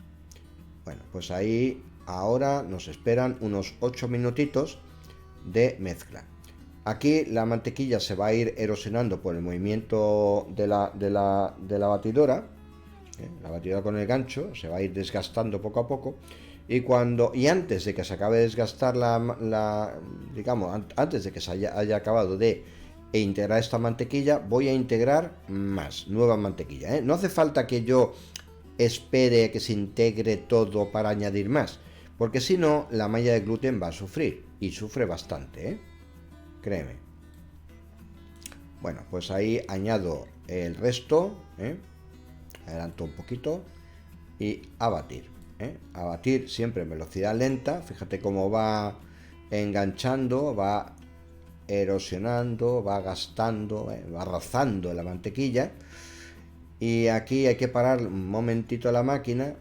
Bueno, pues ahí ahora nos esperan unos 8 minutitos de mezcla. Aquí la mantequilla se va a ir erosionando por el movimiento de la batidora. La batidora con el gancho se va a ir desgastando poco a poco. Y antes de que se acabe de desgastar digamos, antes de que se haya acabado de integrar esta mantequilla, voy a integrar más, nueva mantequilla. No hace falta que yo espere que se integre todo para añadir más, porque si no, la malla de gluten va a sufrir, y sufre bastante, créeme. Bueno, pues ahí añado el resto, adelanto un poquito, y a batir. A batir siempre en velocidad lenta. Fíjate cómo va enganchando, va erosionando, va gastando, va rozando la mantequilla. Y aquí hay que parar un momentito la máquina.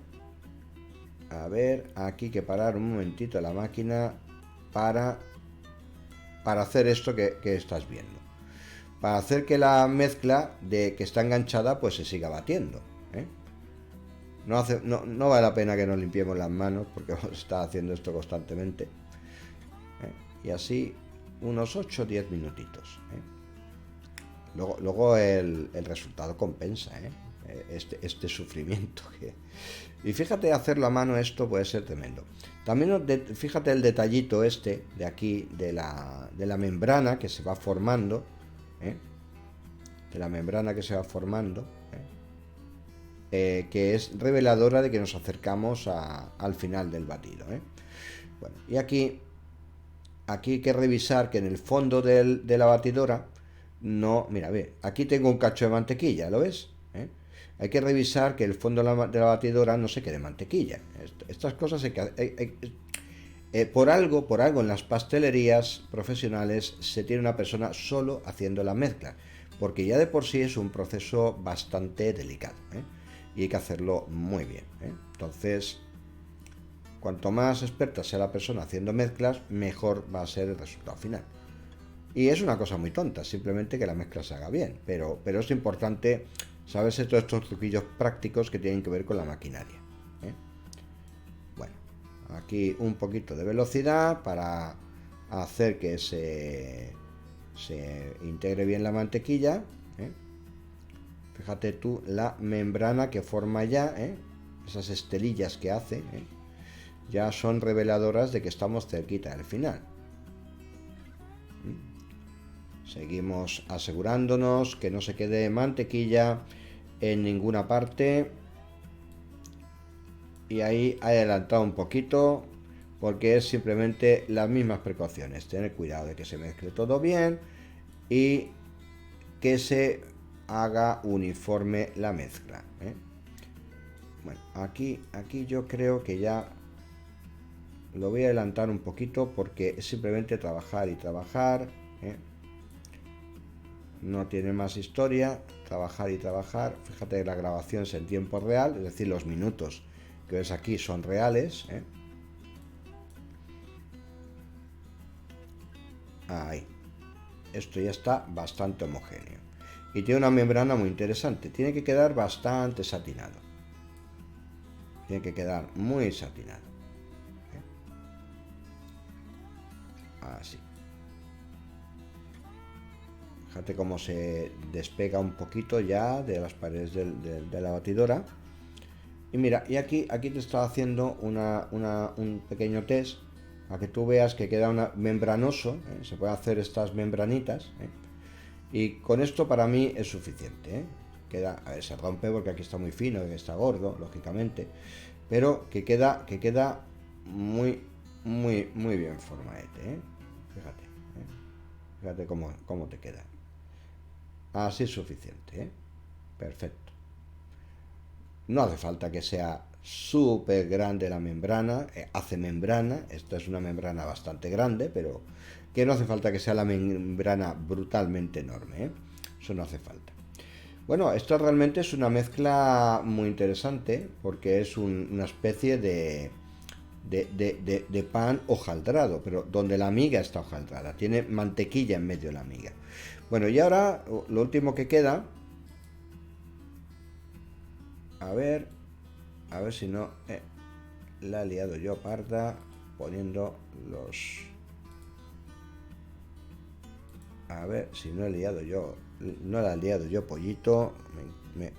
A ver, aquí hay que parar un momentito la máquina para hacer esto que estás viendo. Para hacer que la mezcla que está enganchada pues se siga batiendo. No vale la pena que nos limpiemos las manos porque vamos a estar haciendo esto constantemente. Y así unos 8-10 minutitos. Luego el resultado compensa, este sufrimiento. Y fíjate, hacerlo a mano esto puede ser tremendo. También fíjate el detallito este de aquí, de la membrana que se va formando. De la membrana que se va formando. Que es reveladora de que nos acercamos al final del batido. Bueno, y aquí hay que revisar que en el fondo de la batidora no... Mira, ve, aquí tengo un cacho de mantequilla, ¿lo ves? ¿Eh? Hay que revisar que el fondo de la batidora no se quede mantequilla. Estas cosas por algo en las pastelerías profesionales se tiene una persona solo haciendo la mezcla, porque ya de por sí es un proceso bastante delicado, ¿eh? Y hay que hacerlo muy bien, ¿eh? Entonces, cuanto más experta sea la persona haciendo mezclas, mejor va a ser el resultado final. Y es una cosa muy tonta, simplemente que la mezcla se haga bien, pero es importante saberse todos estos truquillos prácticos que tienen que ver con la maquinaria, ¿eh? Bueno, aquí un poquito de velocidad para hacer que se integre bien la mantequilla, ¿eh? Fíjate tú la membrana que forma ya, ¿eh? Esas estelillas que hace, ¿eh? Ya son reveladoras de que estamos cerquita del final. Seguimos asegurándonos que no se quede mantequilla en ninguna parte. Y ahí he adelantado un poquito porque es simplemente las mismas precauciones. Tener cuidado de que se mezcle todo bien y que se haga uniforme la mezcla, ¿eh? Bueno, aquí yo creo que ya lo voy a adelantar un poquito porque es simplemente trabajar y trabajar, ¿eh? No tiene más historia, trabajar y trabajar. Fíjate, la grabación es en tiempo real, es decir, los minutos que ves aquí son reales, ¿eh? Ahí. Esto ya está bastante homogéneo. Y tiene una membrana muy interesante. Tiene que quedar bastante satinado. Tiene que quedar muy satinado, ¿eh? Así. Fíjate cómo se despega un poquito ya de las paredes de la batidora. Y mira, y aquí te estaba haciendo un pequeño test para que tú veas que queda membranoso, ¿eh? Se pueden hacer estas membranitas, ¿eh? Y con esto para mí es suficiente, ¿eh? Queda, a ver, se rompe porque aquí está muy fino y está gordo, lógicamente, pero que queda muy, muy, muy bien formadete, ¿eh? Fíjate, ¿eh? Fíjate cómo te queda. Así es suficiente, ¿eh? Perfecto. No hace falta que sea súper grande la membrana, hace membrana, esta es una membrana bastante grande, pero que no hace falta que sea la membrana brutalmente enorme, ¿eh? Eso no hace falta. Bueno, esto realmente es una mezcla muy interesante porque es una especie de pan hojaldrado, pero donde la miga está hojaldrada, tiene mantequilla en medio de la miga. Bueno, y ahora lo último que queda, a ver, si no la he liado yo parda poniendo los... A ver si no he liado yo, no la he liado yo pollito,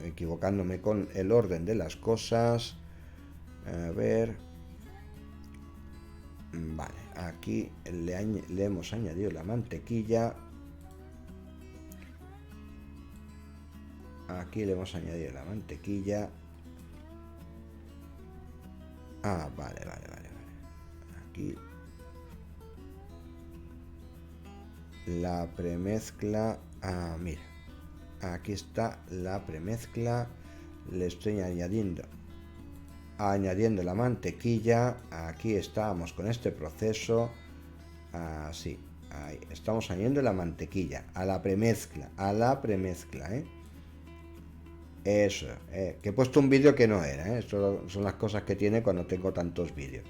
equivocándome con el orden de las cosas. A ver, vale, aquí le hemos añadido la mantequilla. Aquí le hemos añadido la mantequilla. Ah, vale. Aquí la premezcla. Ah, mira. Aquí está la premezcla. Le estoy añadiendo la mantequilla. Aquí estamos con este proceso. Así. Ahí. Estamos añadiendo la mantequilla a la premezcla. ¿Eh? Eso, que he puesto un vídeo que no era, ¿eh? Esto son las cosas que tiene cuando tengo tantos vídeos.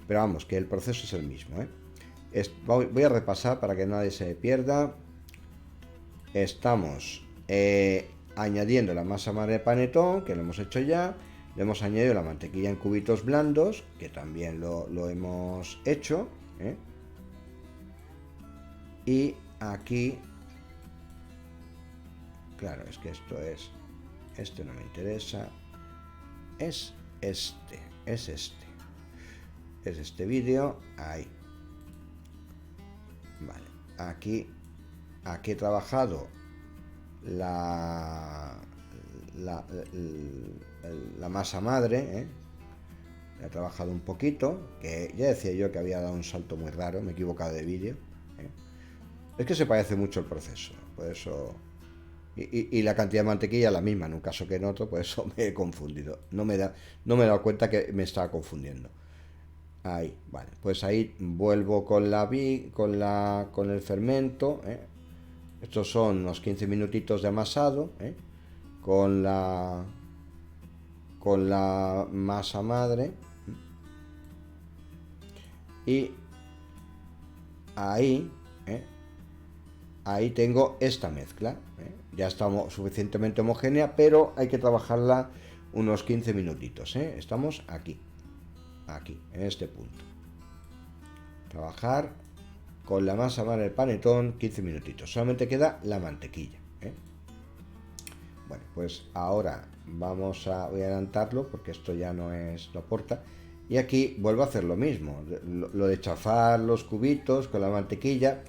Pero vamos, que el proceso es el mismo, ¿eh? Voy a repasar para que nadie se pierda. Estamos añadiendo la masa madre de panetón, que lo hemos hecho ya. Le hemos añadido la mantequilla en cubitos blandos, que también lo hemos hecho, ¿eh? Y aquí, claro, es que este no me interesa, es este vídeo, ahí, vale, aquí he trabajado la masa madre, ¿eh? he trabajado un poquito, que ya decía yo que había dado un salto muy raro, me he equivocado de vídeo. Es que se parece mucho el proceso, por eso... Y la cantidad de mantequilla es la misma en un caso que en otro, por eso me he confundido. No me he dado cuenta que me estaba confundiendo. Ahí, vale. Pues ahí vuelvo con con el fermento. Estos son unos 15 minutitos de amasado. Con con la masa madre. Y ahí, ahí tengo esta mezcla. Ya está suficientemente homogénea, pero hay que trabajarla unos 15 minutitos. Estamos aquí, en este punto. Trabajar con la masa madre del panetón 15 minutitos. Solamente queda la mantequilla. Bueno, pues ahora voy a adelantarlo porque esto ya no lo aporta. Y aquí vuelvo a hacer lo mismo. Lo de chafar los cubitos con la mantequilla,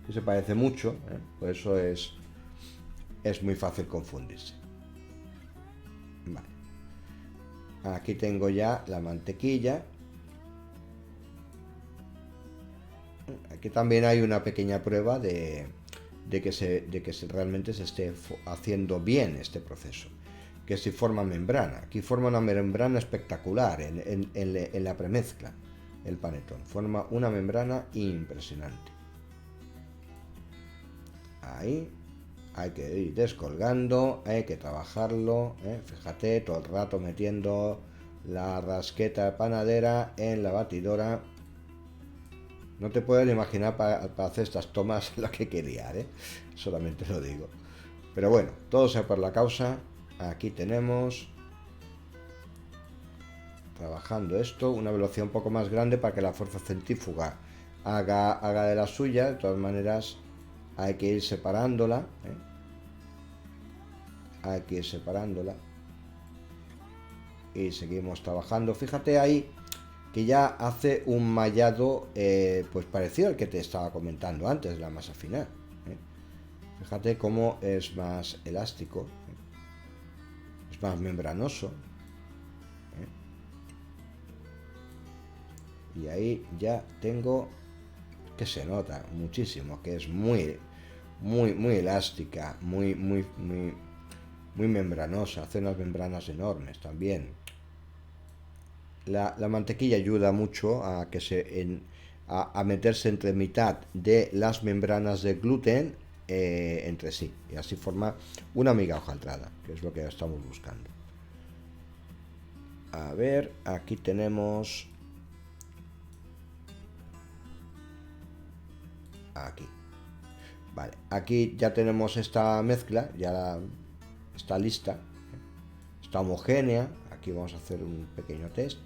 que se parece mucho. Por eso es muy fácil confundirse. Vale. Aquí tengo ya la mantequilla. Aquí también hay una pequeña prueba de que realmente se esté haciendo bien este proceso, que si forma membrana. Aquí forma una membrana espectacular en la premezcla. El panetón forma una membrana impresionante. Ahí hay que ir descolgando, hay que trabajarlo. Fíjate, todo el rato metiendo la rasqueta panadera en la batidora. No te puedes imaginar para hacer estas tomas lo que quería, solamente lo digo. Pero bueno, todo sea por la causa. Aquí tenemos, trabajando esto, una velocidad un poco más grande para que la fuerza centrífuga haga de la suya. De todas maneras, hay que ir separándola. Hay que ir separándola. Y seguimos trabajando. Fíjate ahí que ya hace un mallado pues parecido al que te estaba comentando antes, la masa final. Fíjate cómo es más elástico, es más membranoso. Y ahí ya tengo, que se nota muchísimo, que es muy elástica, muy membranosa, hace unas membranas enormes también. La mantequilla ayuda mucho a a meterse entre mitad de las membranas de gluten entre sí, y así forma una miga hojaldrada, que es lo que estamos buscando. A ver, aquí tenemos aquí, vale, aquí ya tenemos esta mezcla, ya está lista, está homogénea. Aquí vamos a hacer un pequeño test.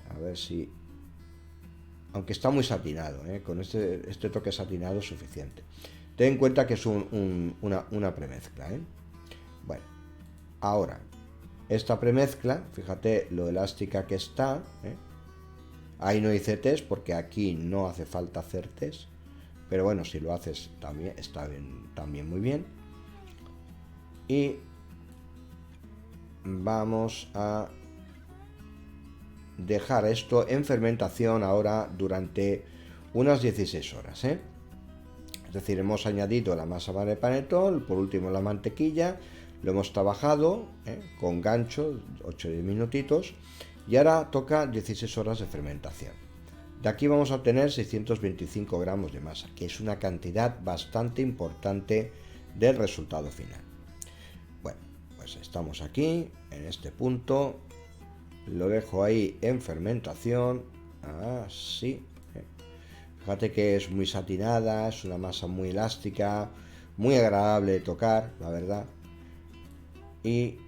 A ver si... Aunque está muy satinado, con este toque satinado es suficiente. Ten en cuenta que es una premezcla. Bueno, ahora, esta premezcla, fíjate lo elástica que está. Ahí no hice test porque aquí no hace falta hacer test. Pero bueno, si lo haces también está bien, también muy bien. Y vamos a dejar esto en fermentación ahora durante unas 16 horas. Es decir, hemos añadido la masa madre de panetón, por último la mantequilla, lo hemos trabajado con gancho, 8 o 10 minutitos, y ahora toca 16 horas de fermentación. De aquí vamos a obtener 625 gramos de masa, que es una cantidad bastante importante del resultado final. Bueno, pues estamos aquí, en este punto. Lo dejo ahí en fermentación, así. Fíjate que es muy satinada, es una masa muy elástica, muy agradable de tocar, la verdad. Y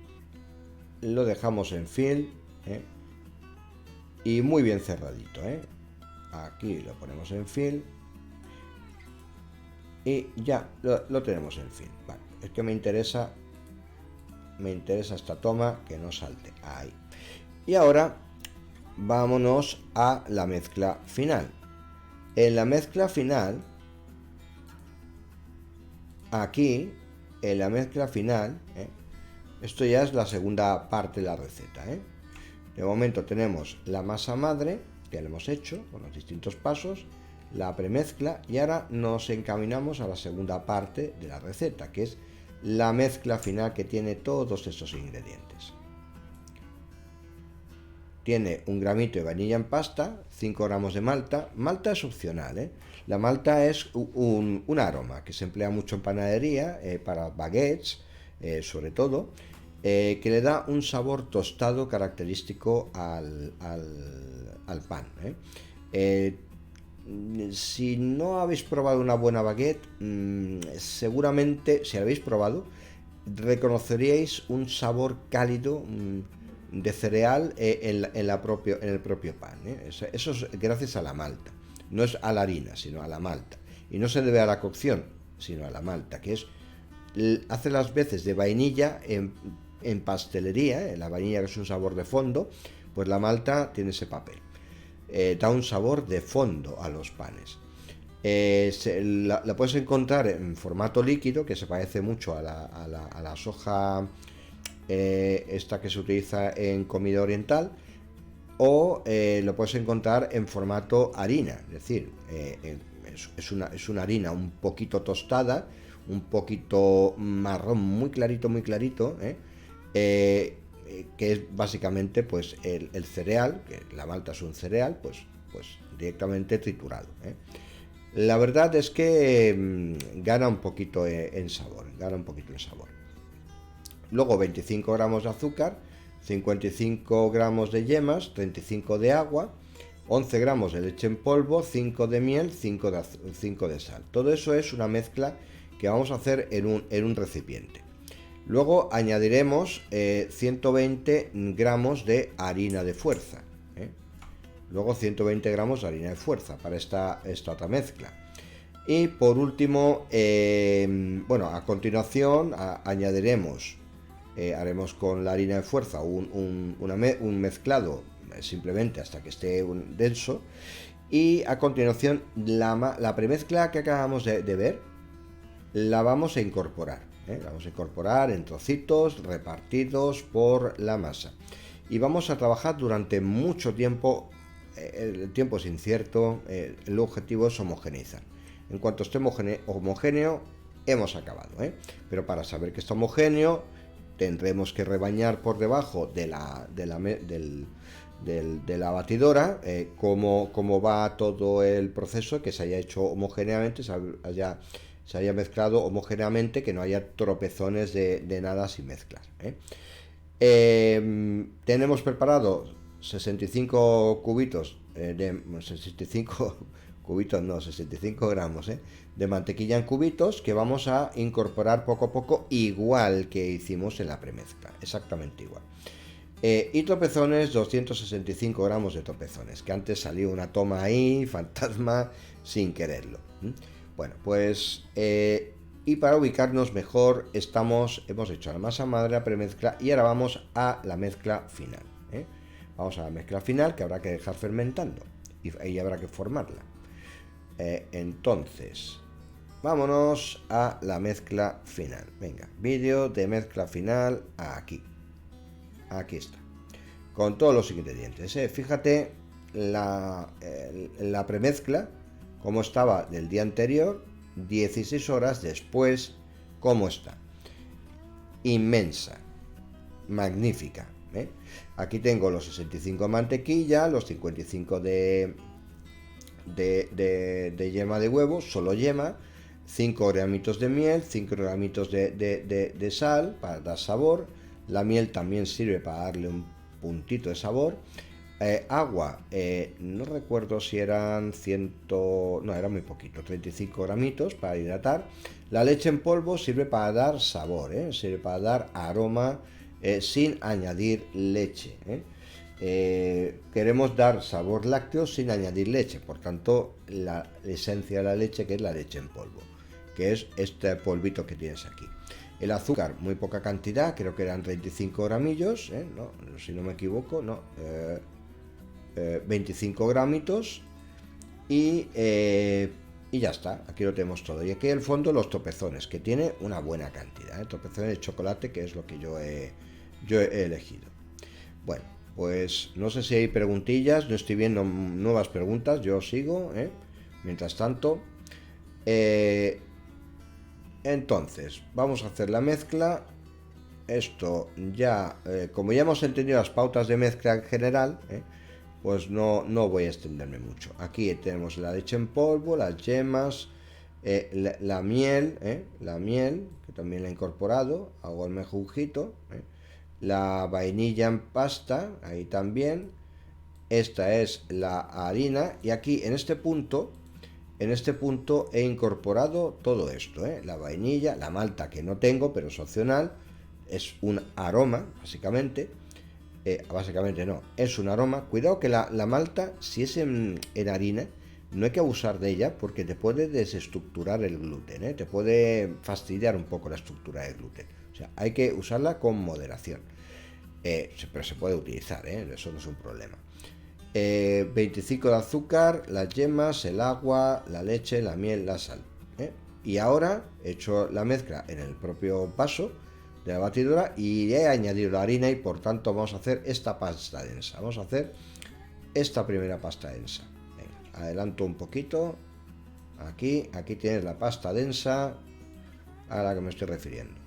lo dejamos en film, y muy bien cerradito. Aquí lo ponemos en film y ya lo tenemos en film. Vale, es que me interesa esta toma, que no salte. Ahí. Y ahora vámonos a la mezcla final. En la mezcla final, aquí, esto ya es la segunda parte de la receta. De momento tenemos la masa madre, que la hemos hecho con los distintos pasos, la premezcla, y ahora nos encaminamos a la segunda parte de la receta, que es la mezcla final, que tiene todos estos ingredientes. Tiene 1 gramito de vainilla en pasta, 5 gramos de malta. Malta es opcional, ¿eh? La malta es un aroma que se emplea mucho en panadería, para baguettes, sobre todo, que le da un sabor tostado característico al pan, si no habéis probado una buena baguette, seguramente, si la habéis probado, reconoceríais un sabor cálido, de cereal, en el propio pan, ¿eh? Eso es gracias a la malta. No es a la harina, sino a la malta. Y no se debe a la cocción, sino a la malta, que hace las veces de vainilla en pastelería. La vainilla, que es un sabor de fondo, pues la malta tiene ese papel. Da un sabor de fondo a los panes. La puedes encontrar en formato líquido, que se parece mucho a la soja, esta que se utiliza en comida oriental, o lo puedes encontrar en formato harina, es decir, es una harina un poquito tostada, un poquito marrón, muy clarito, que es básicamente, pues, el cereal, que la malta es un cereal, pues directamente triturado, ¿eh? La verdad es que gana un poquito en sabor, Luego 25 gramos de azúcar, 55 gramos de yemas, 35 de agua, 11 gramos de leche en polvo, 5 de miel, 5 de sal. Todo eso es una mezcla que vamos a hacer en un recipiente. Luego añadiremos 120 gramos de harina de fuerza, Luego 120 gramos de harina de fuerza para esta otra mezcla. Y por último, bueno, a continuación añadiremos, haremos con la harina de fuerza un mezclado, simplemente hasta que esté denso. Y a continuación la premezcla que acabamos de ver la vamos a incorporar, la vamos a incorporar en trocitos repartidos por la masa. Y vamos a trabajar durante mucho tiempo. El tiempo es incierto, el objetivo es homogeneizar. En cuanto esté homogéneo, hemos acabado, Pero para saber que está homogéneo, tendremos que rebañar por debajo de la batidora cómo va todo el proceso, que se haya hecho homogéneamente, se haya mezclado homogéneamente, que no haya tropezones de nada sin mezclar, tenemos preparado 65 cubitos, 65 gramos de mantequilla en cubitos, que vamos a incorporar poco a poco, igual que hicimos en la premezcla, exactamente igual. Y tropezones, 265 gramos de tropezones, que antes salió una toma ahí, fantasma, sin quererlo. Bueno, pues, y para ubicarnos mejor, hemos hecho la masa madre, la premezcla, y ahora vamos a la mezcla final. Vamos a la mezcla final, que habrá que dejar fermentando, y ahí habrá que formarla. Entonces, vámonos a la mezcla final. Venga, vídeo de mezcla final, aquí está, con todos los ingredientes, Fíjate la premezcla, cómo estaba del día anterior, 16 horas después, cómo está. Inmensa, magnífica, Aquí tengo los 65 de mantequilla, los 55 de yema de huevo, solo yema, 5 gramitos de miel, 5 gramitos de sal para dar sabor. La miel también sirve para darle un puntito de sabor. Agua, no recuerdo si eran no, era muy poquito, 35 gramitos para hidratar. La leche en polvo sirve para dar sabor, sirve para dar aroma, sin añadir leche, queremos dar sabor lácteo sin añadir leche, por tanto la esencia de la leche, que es la leche en polvo, que es este polvito que tienes aquí. El azúcar, muy poca cantidad, creo que eran 35 gramillos, no, si no me equivoco, no, 25 gramitos, y ya está, aquí lo tenemos todo. Y aquí en el fondo los tropezones, que tiene una buena cantidad, tropezones de chocolate, que es lo que yo he elegido. Bueno, pues no sé si hay preguntillas, no estoy viendo nuevas preguntas, yo sigo, mientras tanto. Entonces, vamos a hacer la mezcla. Esto ya, como ya hemos entendido las pautas de mezcla en general, pues no voy a extenderme mucho. Aquí tenemos la leche en polvo, las yemas, la miel, que también la he incorporado, hago el mejunjito, la vainilla en pasta, ahí también. Esta es la harina y aquí en este punto he incorporado todo esto, la vainilla, la malta que no tengo, pero es opcional, es un aroma, básicamente. Básicamente no, es un aroma. Cuidado que la malta, si es en harina, no hay que abusar de ella porque te puede desestructurar el gluten, te puede fastidiar un poco la estructura del gluten. O sea, hay que usarla con moderación. Pero se puede utilizar, eso no es un problema. 25 de azúcar, las yemas, el agua, la leche, la miel, la sal. Y ahora he hecho la mezcla en el propio vaso de la batidora y he añadido la harina y por tanto vamos a hacer esta pasta densa. Vamos a hacer esta primera pasta densa. Venga, adelanto un poquito. Aquí tienes la pasta densa a la que me estoy refiriendo.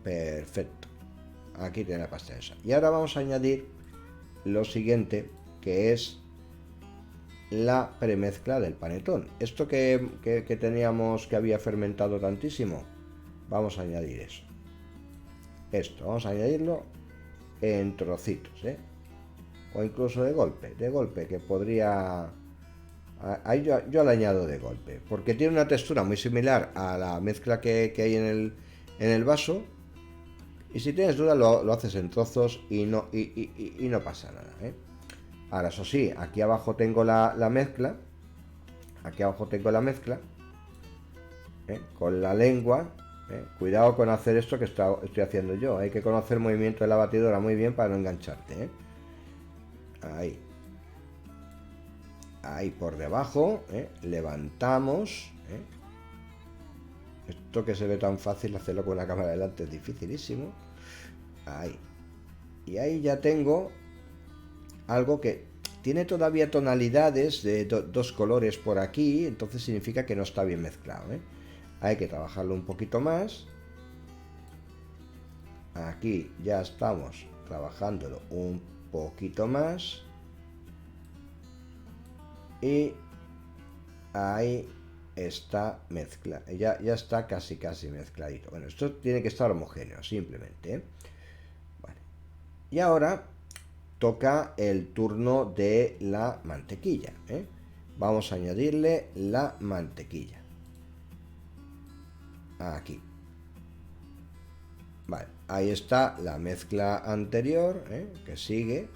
Perfecto. Aquí tiene la pasta densa. Y ahora vamos a añadir lo siguiente, que es la premezcla del panetón. Esto que teníamos que había fermentado tantísimo, vamos a añadir eso. Esto, vamos a añadirlo en trocitos, o incluso de golpe, que podría... Ahí yo lo añado de golpe, porque tiene una textura muy similar a la mezcla que hay en el vaso. Y si tienes duda lo haces en trozos y no pasa nada, Ahora, eso sí, aquí abajo tengo la mezcla. Aquí abajo tengo la mezcla. Con la lengua. Cuidado con hacer esto que estoy haciendo yo. Hay que conocer el movimiento de la batidora muy bien para no engancharte, Ahí. Ahí por debajo. Levantamos. Esto que se ve tan fácil hacerlo con la cámara delante es dificilísimo. Ahí. Y ahí ya tengo algo que tiene todavía tonalidades de dos colores por aquí, entonces significa que no está bien mezclado, Hay que trabajarlo un poquito más. Aquí ya estamos trabajándolo un poquito más. Y ahí está mezcla. Ya está casi mezcladito. Bueno, esto tiene que estar homogéneo, simplemente, Vale. Y ahora toca el turno de la mantequilla, Vamos a añadirle la mantequilla. Aquí. Vale, ahí está la mezcla anterior, que sigue.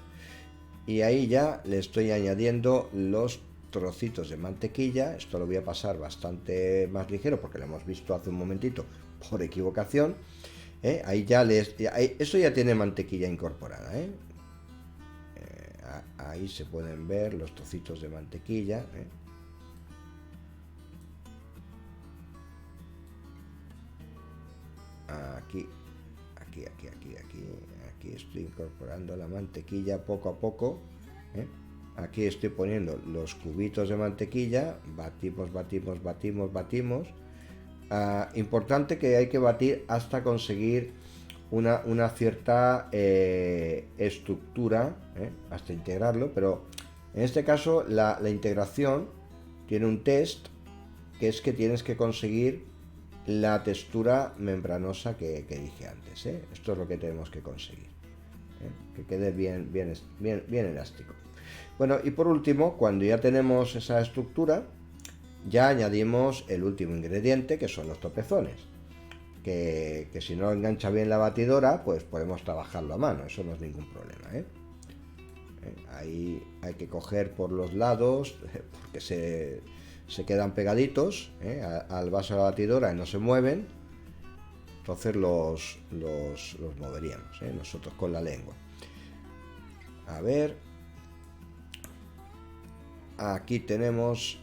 Y ahí ya le estoy añadiendo los trocitos de mantequilla. Esto lo voy a pasar bastante más ligero porque lo hemos visto hace un momentito por equivocación. Ahí ya eso ya tiene mantequilla incorporada, ahí se pueden ver los trocitos de mantequilla, aquí estoy incorporando la mantequilla poco a poco, aquí estoy poniendo los cubitos de mantequilla, batimos. Importante que hay que batir hasta conseguir una cierta estructura, hasta integrarlo, pero en este caso la integración tiene un test, que es que tienes que conseguir la textura membranosa que dije antes, Esto es lo que tenemos que conseguir, que quede bien elástico. Bueno, y por último, cuando ya tenemos esa estructura, ya añadimos el último ingrediente, que son los topezones, que si no engancha bien la batidora, pues podemos trabajarlo a mano, eso no es ningún problema, Ahí hay que coger por los lados, porque se quedan pegaditos, al vaso de la batidora y no se mueven. Entonces los moveríamos, nosotros con la lengua. A ver, aquí tenemos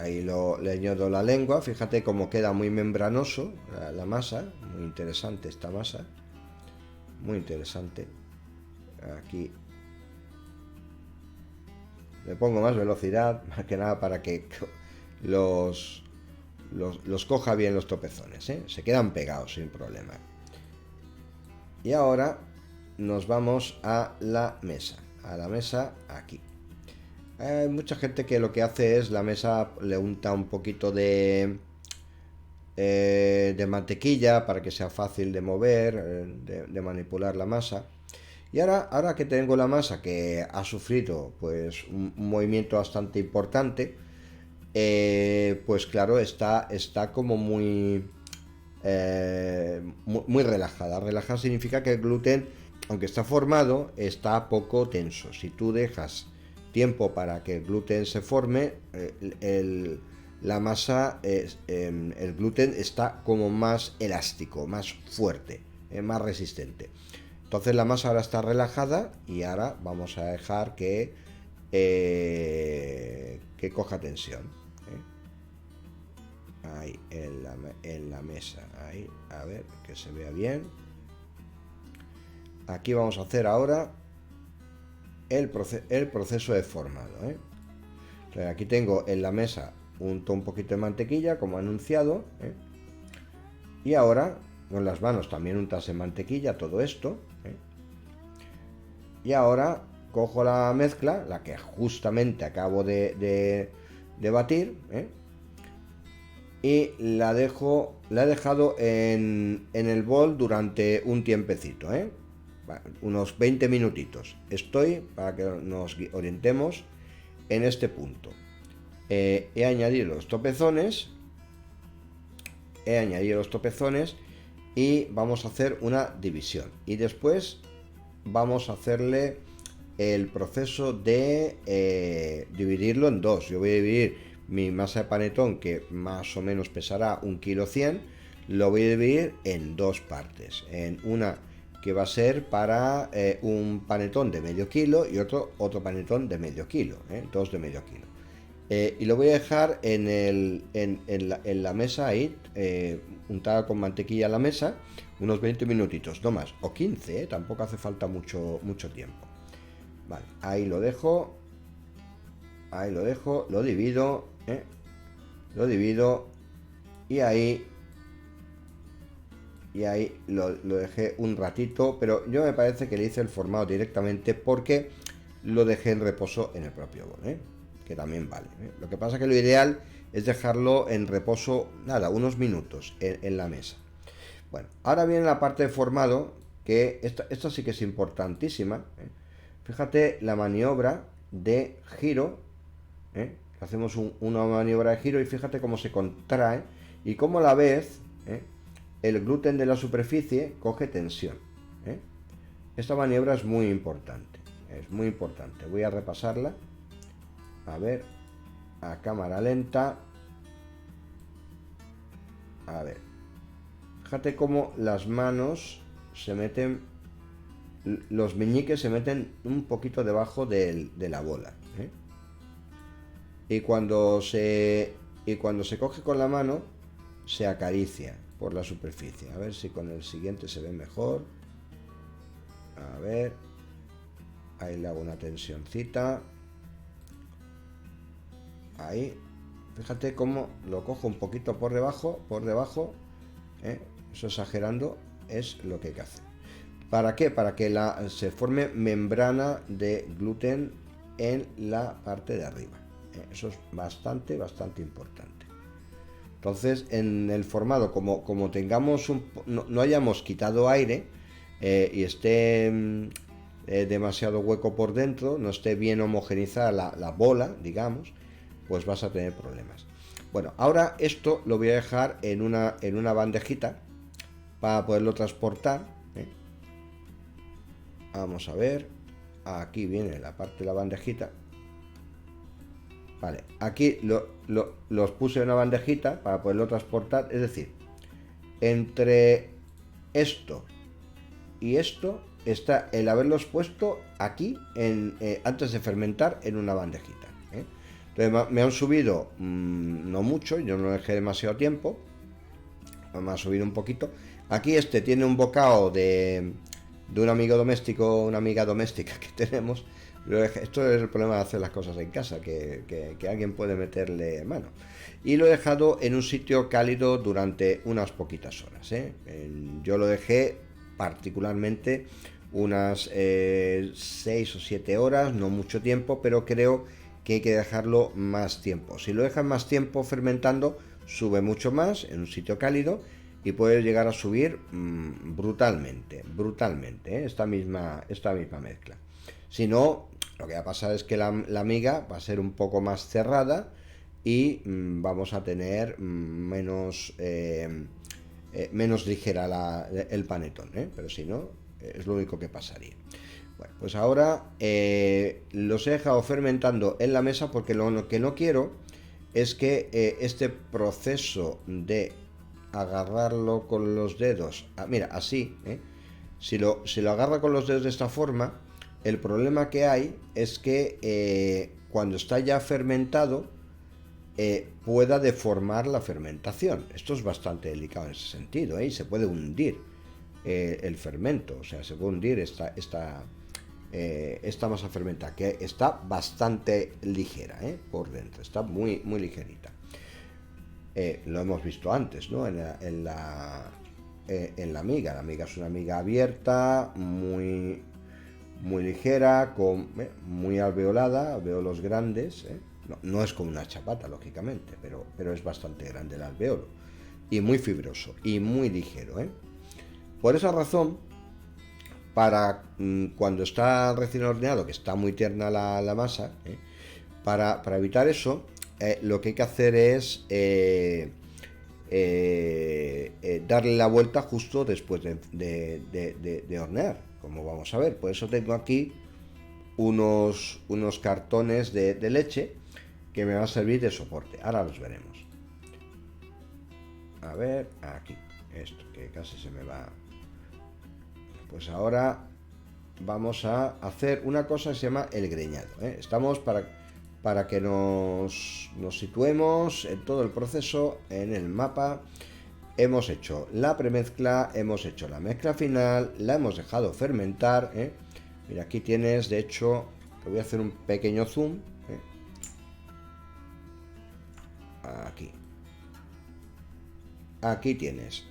Ahí le añado la lengua, fíjate cómo queda muy membranoso la masa, muy interesante esta masa, muy interesante. Aquí le pongo más velocidad, más que nada para que los coja bien los topezones, ¿eh? Se quedan pegados sin problema. Y ahora nos vamos a la mesa aquí. Hay mucha gente que lo que hace es la mesa le unta un poquito de mantequilla para que sea fácil de mover, de manipular la masa. Y ahora que tengo la masa que ha sufrido pues un movimiento bastante importante, pues claro, está como muy relajada. Relajada significa que el gluten, aunque está formado, está poco tenso. Si tú dejas tiempo para que el gluten se forme, la masa, el gluten está como más elástico, más fuerte, más resistente. Entonces la masa ahora está relajada y ahora vamos a dejar que coja tensión. Ahí en la mesa, ahí, a ver que se vea bien. Aquí vamos a hacer ahora el proceso de formado. Entonces, aquí tengo en la mesa un poquito de mantequilla, como anunciado. Y ahora con las manos también untas en mantequilla todo esto. Y ahora cojo la mezcla, la que justamente acabo de batir, y la he dejado en el bol durante un tiempecito, unos 20 minutitos. Estoy, para que nos orientemos, en este punto. He añadido los topezones. Y vamos a hacer una división. Y después vamos a hacerle el proceso de dividirlo en dos. Yo voy a dividir mi masa de panetón, que más o menos pesará 1,1 kg, lo voy a dividir en dos partes. En una que va a ser para un panetón de medio kilo y otro panetón de medio kilo, dos de medio kilo. Y lo voy a dejar en la mesa ahí, untada con mantequilla en la mesa, unos 20 minutitos, no más, o 15, tampoco hace falta mucho tiempo. Vale, ahí lo dejo, lo divido, y ahí lo dejé un ratito, pero yo me parece que le hice el formado directamente porque lo dejé en reposo en el propio bol, que también vale. Lo que pasa es que lo ideal es dejarlo en reposo, nada, unos minutos en la mesa. Bueno, ahora viene la parte de formado, que esta sí que es importantísima. Fíjate la maniobra de giro, hacemos una maniobra de giro y fíjate cómo se contrae y cómo a la vez el gluten de la superficie coge tensión. Esta maniobra es muy importante, voy a repasarla, a ver, a cámara lenta. A ver, fíjate cómo las manos se meten, los meñiques se meten un poquito debajo de la bola, y cuando se coge con la mano se acaricia por la superficie. A ver si con el siguiente se ve mejor. A ver, ahí le hago una tensioncita. Ahí, fíjate cómo lo cojo un poquito por debajo, eso exagerando es lo que hay que hacer. ¿Para qué? Para que se forme membrana de gluten en la parte de arriba. Eso es bastante importante. Entonces, en el formado, como tengamos no hayamos quitado aire y esté demasiado hueco por dentro, no esté bien homogenizada la bola, digamos, pues vas a tener problemas. Bueno, ahora esto lo voy a dejar en una bandejita para poderlo transportar. Vamos a ver, aquí viene la parte de la bandejita. Vale, aquí los puse en una bandejita para poderlo transportar, es decir, entre esto y esto está el haberlos puesto aquí antes de fermentar en una bandejita. Entonces me han subido, no mucho, yo no lo dejé demasiado tiempo, me ha subido un poquito. Aquí este tiene un bocado de un amigo doméstico, una amiga doméstica que tenemos. Esto es el problema de hacer las cosas en casa, que alguien puede meterle mano. Y lo he dejado en un sitio cálido durante unas poquitas horas, ¿eh? Yo lo dejé particularmente unas 6 o 7 horas, no mucho tiempo, pero creo que hay que dejarlo más tiempo. Si lo dejan más tiempo fermentando, sube mucho más en un sitio cálido y puede llegar a subir brutalmente, brutalmente, ¿eh? esta misma mezcla. Si no, lo que va a pasar es que la miga va a ser un poco más cerrada y vamos a tener menos ligera el panetón, ¿eh? Pero si no, es lo único que pasaría. Bueno, pues ahora los he dejado fermentando en la mesa porque lo que no quiero es que este proceso de agarrarlo con los dedos, mira, así, si lo agarra con los dedos de esta forma, el problema que hay es que cuando está ya fermentado pueda deformar la fermentación. Esto es bastante delicado en ese sentido, y se puede hundir el fermento, o sea, se puede hundir esta masa fermentada, que está bastante ligera por dentro, está muy, muy ligerita. Lo hemos visto antes, ¿no? En la miga. La miga es una miga abierta, muy, muy ligera, muy alveolada, alveolos grandes. No es como una chapata, lógicamente, pero es bastante grande el alveolo. Y muy fibroso y muy ligero. Por esa razón, para cuando está recién horneado, que está muy tierna la masa, para evitar eso, lo que hay que hacer es darle la vuelta justo después de hornear, como vamos a ver. Por eso tengo aquí unos cartones de leche que me van a servir de soporte. Ahora los veremos. A ver, aquí, esto que casi se me va. Pues ahora vamos a hacer una cosa que se llama el greñado. Estamos para que nos situemos en todo el proceso, en el mapa. Hemos hecho la premezcla, hemos hecho la mezcla final, la hemos dejado fermentar. Mira, aquí tienes, de hecho, te voy a hacer un pequeño zoom. Aquí tienes.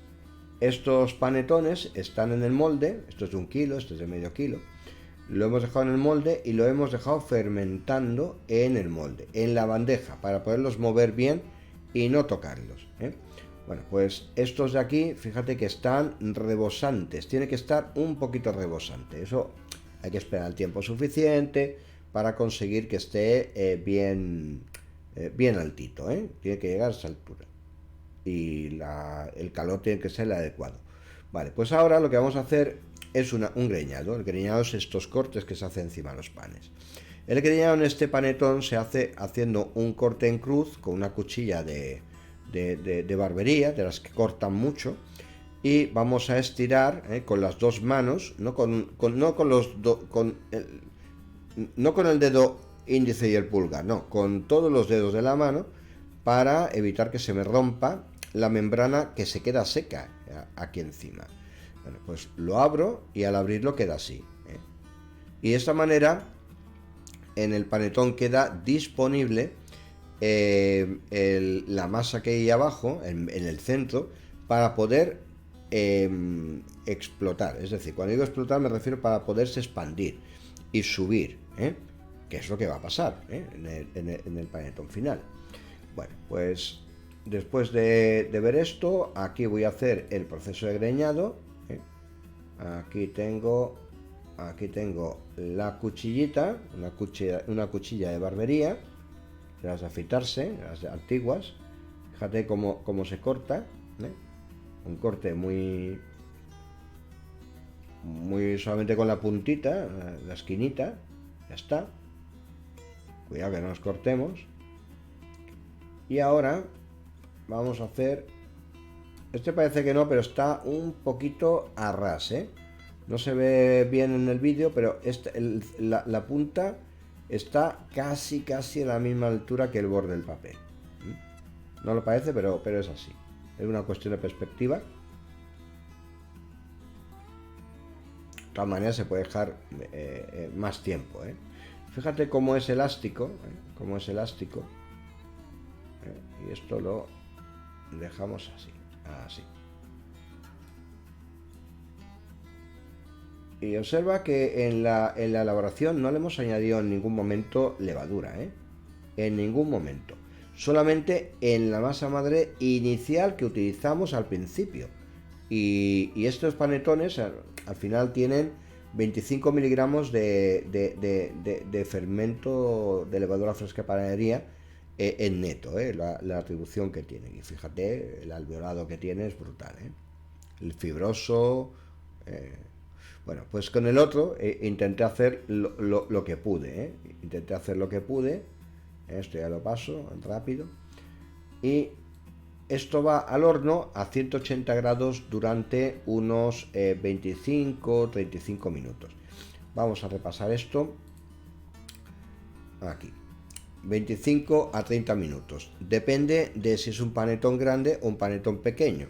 Estos panetones están en el molde, esto es de 1 kilo, esto es de medio kilo. Lo hemos dejado en el molde y lo hemos dejado fermentando en el molde, en la bandeja, para poderlos mover bien y no tocarlos. Bueno, pues estos de aquí, fíjate que están rebosantes, tiene que estar un poquito rebosante. Eso hay que esperar el tiempo suficiente para conseguir que esté bien altito, tiene que llegar a esa altura. Y el calor tiene que ser el adecuado. Vale, pues ahora lo que vamos a hacer es un greñado. El greñado es estos cortes que se hacen encima de los panes. El greñado en este panetón se hace haciendo un corte en cruz con una cuchilla de barbería, de las que cortan mucho, y vamos a estirar con las dos manos, no con el dedo índice y el pulgar, no, con todos los dedos de la mano, para evitar que se me rompa la membrana que se queda seca aquí encima. Bueno, pues lo abro y al abrirlo queda así. Y de esta manera en el panetón queda disponible la masa que hay abajo, en el centro, para poder explotar. Es decir, cuando digo explotar me refiero para poderse expandir y subir, que es lo que va a pasar en el panetón final. Bueno, pues después de ver esto, aquí voy a hacer el proceso de greñado. Aquí tengo la cuchillita, una cuchilla de barbería, de las de afeitarse, las antiguas. Fíjate cómo se corta, un corte muy solamente con la puntita, la esquinita, ya está. Cuidado que no nos cortemos. Y ahora vamos a hacer, este parece que no, pero está un poquito a ras, no se ve bien en el vídeo, pero la punta está casi a la misma altura que el borde del papel. No lo parece, pero es así. Es una cuestión de perspectiva. De todas maneras se puede dejar más tiempo. Fíjate cómo es elástico. Cómo es elástico. Y esto lo dejamos así. Así. Y observa que en la elaboración no le hemos añadido en ningún momento levadura, en ningún momento. Solamente en la masa madre inicial que utilizamos al principio. Y estos panetones al final tienen 25 miligramos de fermento de levadura fresca de panadería en neto, la atribución que tienen. Y fíjate, el alveolado que tiene es brutal, el fibroso. Bueno, pues con el otro intenté hacer lo que pude, intenté hacer lo que pude. Esto ya lo paso rápido. Y esto va al horno a 180 grados durante unos 25-35 minutos. Vamos a repasar esto. Aquí. 25 a 30 minutos. Depende de si es un panetón grande o un panetón pequeño.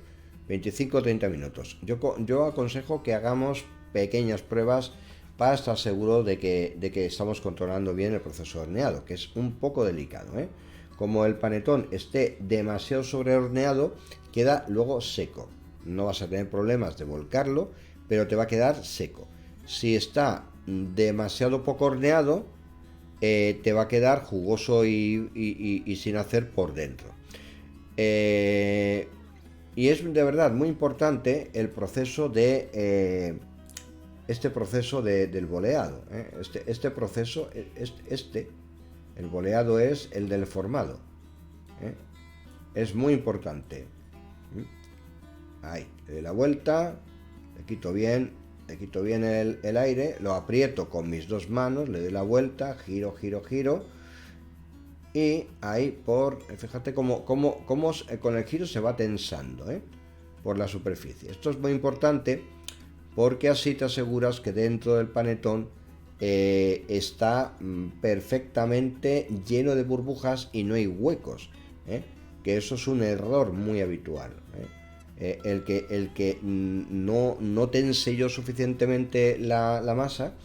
25 o 30 minutos. Yo aconsejo que hagamos pequeñas pruebas para estar seguro de que estamos controlando bien el proceso de horneado, que es un poco delicado. Como el panetón esté demasiado sobrehorneado, queda luego seco. No vas a tener problemas de volcarlo, pero te va a quedar seco. Si está demasiado poco horneado, te va a quedar jugoso y sin hacer por dentro. Y es de verdad muy importante el proceso de este proceso del boleado. Este proceso, el boleado es el del formado. Es muy importante. Ahí, le doy la vuelta, le quito bien el aire, lo aprieto con mis dos manos, le doy la vuelta, giro. Y ahí fíjate cómo con el giro se va tensando, por la superficie. Esto es muy importante porque así te aseguras que dentro del panetón está perfectamente lleno de burbujas y no hay huecos, que eso es un error muy habitual. El que no tense yo suficientemente la masa,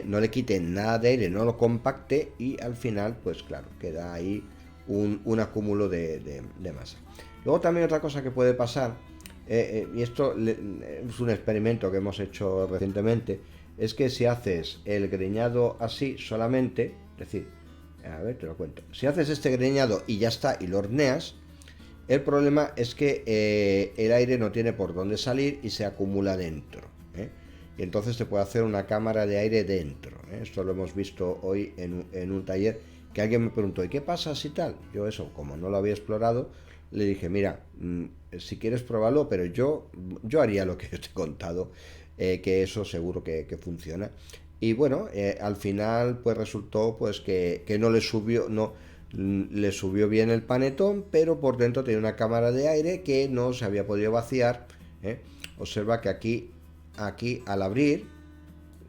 no le quite nada de aire, no lo compacte y al final, pues claro, queda ahí un acúmulo de masa. Luego también otra cosa que puede pasar, y esto es un experimento que hemos hecho recientemente, es que si haces el greñado así solamente, es decir, a ver, te lo cuento, si haces este greñado y ya está y lo horneas, el problema es que el aire no tiene por dónde salir y se acumula dentro, y entonces te puede hacer una cámara de aire dentro. Esto lo hemos visto hoy en un taller, que alguien me preguntó, ¿y qué pasa si tal? Yo eso, como no lo había explorado, le dije, mira, si quieres probarlo, pero yo haría lo que te he contado, que eso seguro que funciona. Y bueno, al final pues resultó pues que no le subió, le subió bien el panetón, pero por dentro tenía una cámara de aire que no se había podido vaciar. Observa que aquí al abrir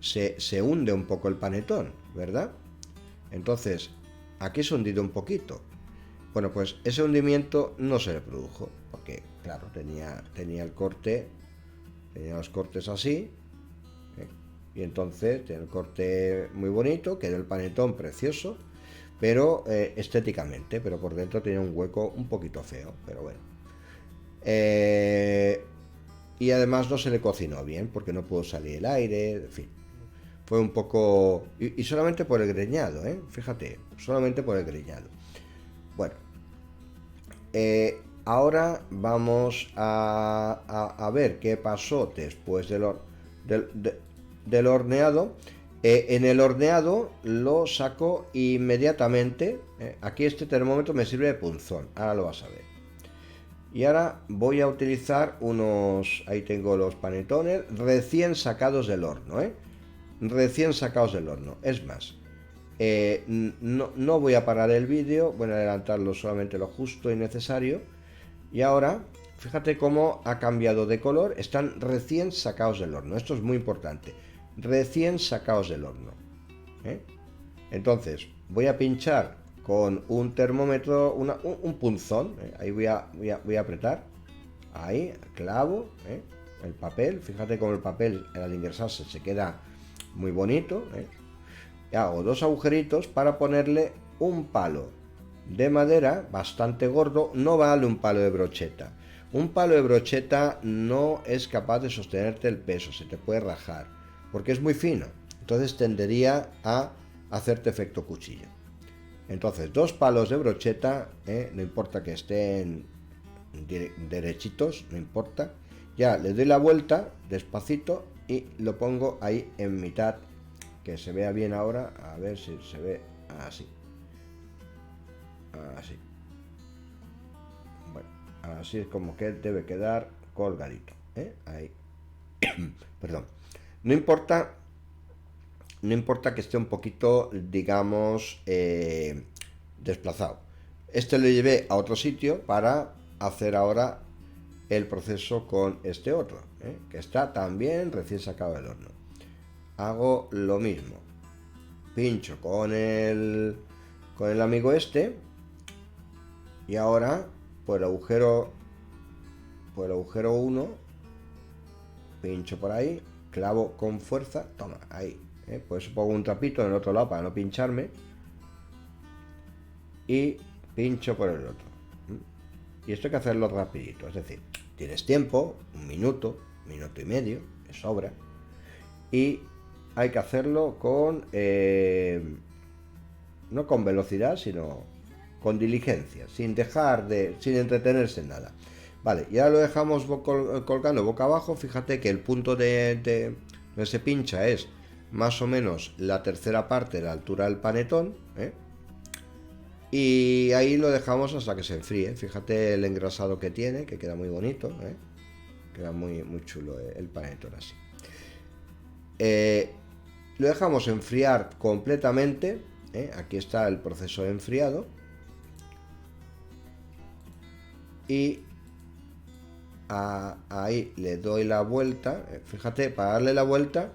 se hunde un poco el panetón, ¿verdad? Entonces, aquí se ha hundido un poquito. Bueno, pues ese hundimiento no se le produjo, porque claro, tenía el corte, tenía los cortes así, y entonces tiene el corte muy bonito, quedó el panetón precioso, pero estéticamente, pero por dentro tenía un hueco un poquito feo, pero bueno. Y además no se le cocinó bien, porque no pudo salir el aire, en fin. Fue un poco... Y solamente por el greñado, fíjate, solamente por el greñado. Bueno, ahora vamos a ver qué pasó después del horneado. En el horneado lo saco inmediatamente. Aquí este termómetro me sirve de punzón, ahora lo vas a ver. Y ahora voy a utilizar unos... Ahí tengo los panetones recién sacados del horno, recién sacados del horno. Es más, no voy a parar el vídeo, voy a adelantarlo solamente lo justo y necesario. Y ahora, fíjate cómo ha cambiado de color, están recién sacados del horno. Esto es muy importante, recién sacados del horno. Entonces voy a pinchar con un termómetro, un punzón, ahí voy a apretar, ahí, clavo, el papel, fíjate cómo el papel al ingresarse se queda muy bonito, y hago dos agujeritos para ponerle un palo de madera bastante gordo. No vale un palo de brocheta. Un palo de brocheta no es capaz de sostenerte el peso, se te puede rajar, porque es muy fino. Entonces tendería a hacerte efecto cuchillo. Entonces, dos palos de brocheta, no importa que estén derechitos, no importa. Ya le doy la vuelta despacito y lo pongo ahí en mitad, que se vea bien ahora. A ver si se ve así. Así. Bueno, así es como que debe quedar colgadito, ahí. Perdón. No importa, no importa que esté un poquito, digamos, desplazado. Este lo llevé a otro sitio para hacer ahora el proceso con este otro, que está también recién sacado del horno. Hago lo mismo. Pincho con el amigo este. Y ahora, por el agujero 1, pincho por ahí, clavo con fuerza, toma, ahí. Por eso pongo un trapito en el otro lado para no pincharme. Y pincho por el otro. Y esto hay que hacerlo rapidito, es decir, tienes tiempo, un minuto y medio, de sobra. Y hay que hacerlo con, no con velocidad, sino con diligencia, sin sin entretenerse en nada. Vale, ya lo dejamos colgando boca abajo. Fíjate que el punto de donde se pincha es más o menos la tercera parte de la altura del panetón, y ahí lo dejamos hasta que se enfríe. Fíjate el engrasado que tiene, que queda muy bonito, queda muy, muy chulo el panetón así. Lo dejamos enfriar completamente, aquí está el proceso de enfriado. Y ahí le doy la vuelta. Fíjate, para darle la vuelta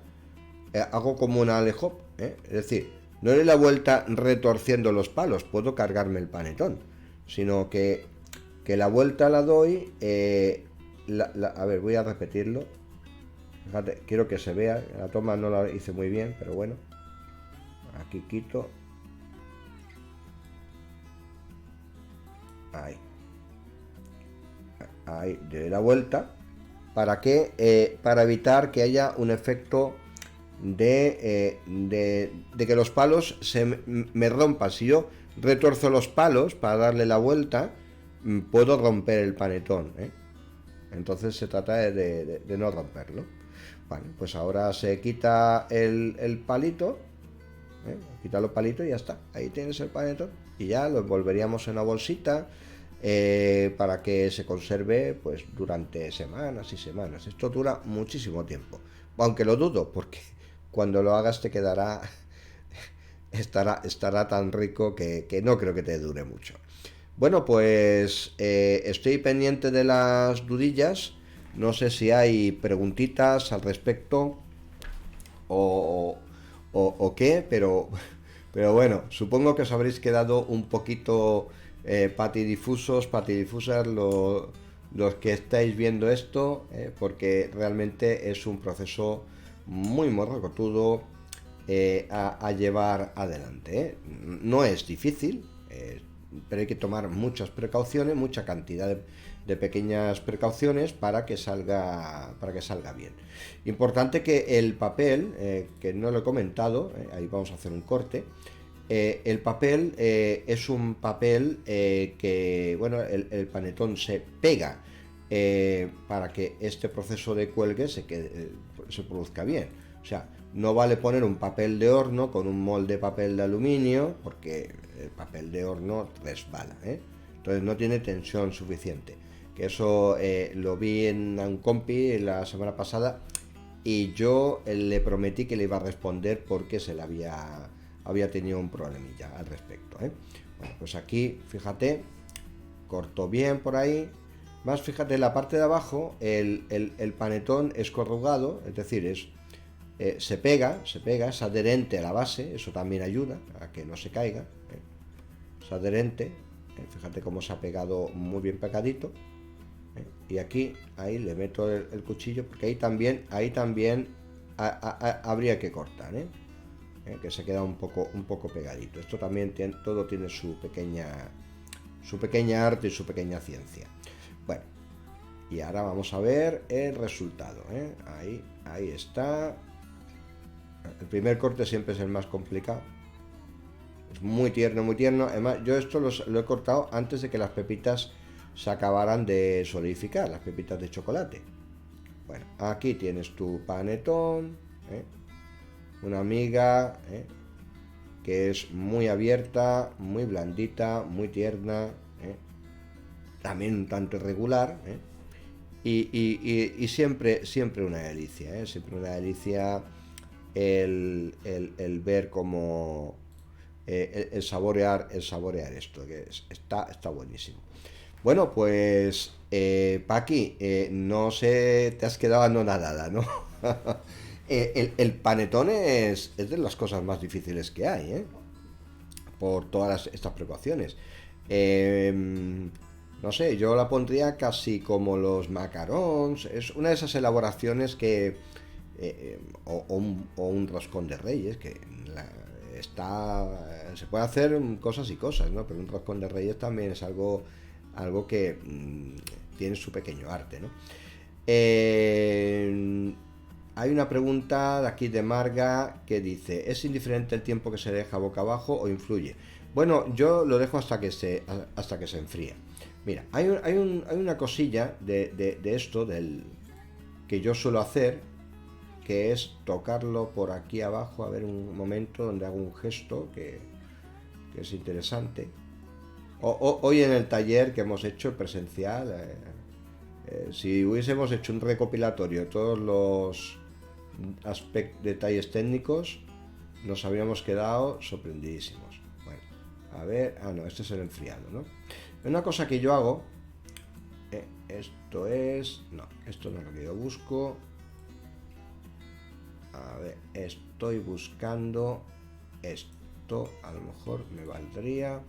hago como un alejop, es decir, no le doy la vuelta retorciendo los palos, puedo cargarme el panetón, sino que la vuelta la doy, a ver, voy a repetirlo. Fíjate, quiero que se vea, la toma no la hice muy bien, pero bueno, aquí quito, ahí doy la vuelta para evitar que haya un efecto de que los palos me rompan. Si yo retuerzo los palos para darle la vuelta, puedo romper el panetón, entonces se trata de no romperlo. Bueno, pues ahora se quita el palito, quita los palitos y ya está, ahí tienes el panetón, y ya lo envolveríamos en una bolsita, para que se conserve pues durante semanas y semanas. Esto dura muchísimo tiempo, aunque lo dudo, porque cuando lo hagas te quedará estará tan rico que no creo que te dure mucho. Bueno, pues estoy pendiente de las dudillas. No sé si hay preguntitas al respecto o qué, pero bueno, supongo que os habréis quedado un poquito patidifusas los que estáis viendo esto, porque realmente es un proceso muy morrocotudo a llevar adelante. No es difícil, pero hay que tomar muchas precauciones, mucha cantidad de pequeñas precauciones para que salga bien. Importante que el papel, que no lo he comentado, ahí vamos a hacer un corte. El papel es un papel que, bueno, el panetón se pega para que este proceso de cuelgue se produzca bien. O sea, no vale poner un papel de horno con un molde de papel de aluminio, porque el papel de horno resbala, entonces no tiene tensión suficiente. Que eso lo vi en un compi la semana pasada, y yo le prometí que le iba a responder porque se le había tenido un problemilla al respecto, Bueno, pues aquí, fíjate, corto bien por ahí. Más, fíjate, en la parte de abajo el panetón es corrugado, es decir, se pega, es adherente a la base, eso también ayuda a que no se caiga, es adherente, fíjate cómo se ha pegado muy bien pegadito, y aquí, ahí le meto el cuchillo, porque ahí también habría que cortar, que se queda un poco pegadito. Esto también todo tiene su pequeña arte y su pequeña ciencia. Bueno, y ahora vamos a ver el resultado, ahí está. El primer corte siempre es el más complicado. Es muy tierno, muy tierno. Además, yo esto lo he cortado antes de que las pepitas se acabaran de solidificar, las pepitas de chocolate. Bueno, aquí tienes tu panetón, una miga, que es muy abierta, muy blandita, muy tierna, también un tanto irregular, y siempre una delicia, siempre una delicia el ver cómo el saborear esto, que está buenísimo. Bueno, pues Paqui, no sé, te has quedado anonadada, ¿no? El panetón es de las cosas más difíciles que hay, por todas estas precauciones. No sé, yo la pondría casi como los macarons. Es una de esas elaboraciones que o un roscón de reyes, que se puede hacer cosas y cosas, ¿no? Pero un roscón de reyes también es algo que tiene su pequeño arte, ¿no? Hay una pregunta de aquí de Marga que dice: ¿es indiferente el tiempo que se deja boca abajo o influye? Bueno, yo lo dejo hasta que se enfría. Mira, hay una cosilla de esto que yo suelo hacer, que es tocarlo por aquí abajo. A ver, un momento donde hago un gesto que es interesante. Hoy en el taller que hemos hecho presencial, si hubiésemos hecho un recopilatorio de todos los detalles técnicos, nos habríamos quedado sorprendidísimos. Bueno, a ver, no, este es el enfriado, ¿no? Una cosa que yo hago, esto no es lo que yo busco. A ver, estoy buscando esto, a lo mejor me valdría.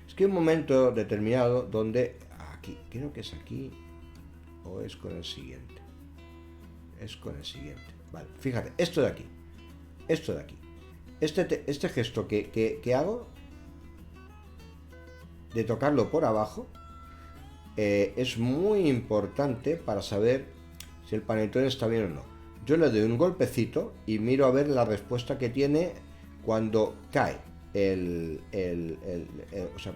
Es que hay un momento determinado donde aquí, creo que es aquí, o es con el siguiente. Es con el siguiente. Vale, fíjate, esto de aquí. Este gesto que hago de tocarlo por abajo es muy importante para saber si el panetón está bien o no. Yo le doy un golpecito y miro a ver la respuesta que tiene cuando cae o sea,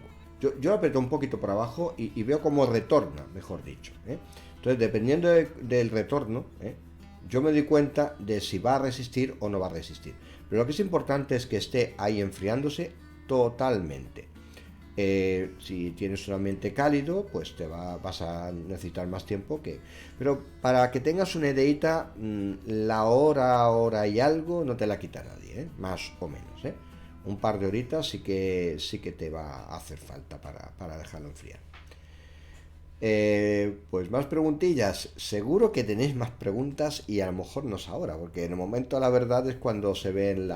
yo aprieto un poquito por abajo y veo cómo retorna, mejor dicho, Entonces, dependiendo del retorno, yo me doy cuenta de si va a resistir o no va a resistir. Pero lo que es importante es que esté ahí enfriándose totalmente. Si tienes un ambiente cálido, pues vas a necesitar más tiempo Pero para que tengas una ideita, la hora y algo no te la quita nadie, más o menos, Un par de horitas sí que te va a hacer falta para dejarlo enfriar. Pues más preguntillas. Seguro que tenéis más preguntas y a lo mejor no es ahora, porque en el momento la verdad es cuando se ven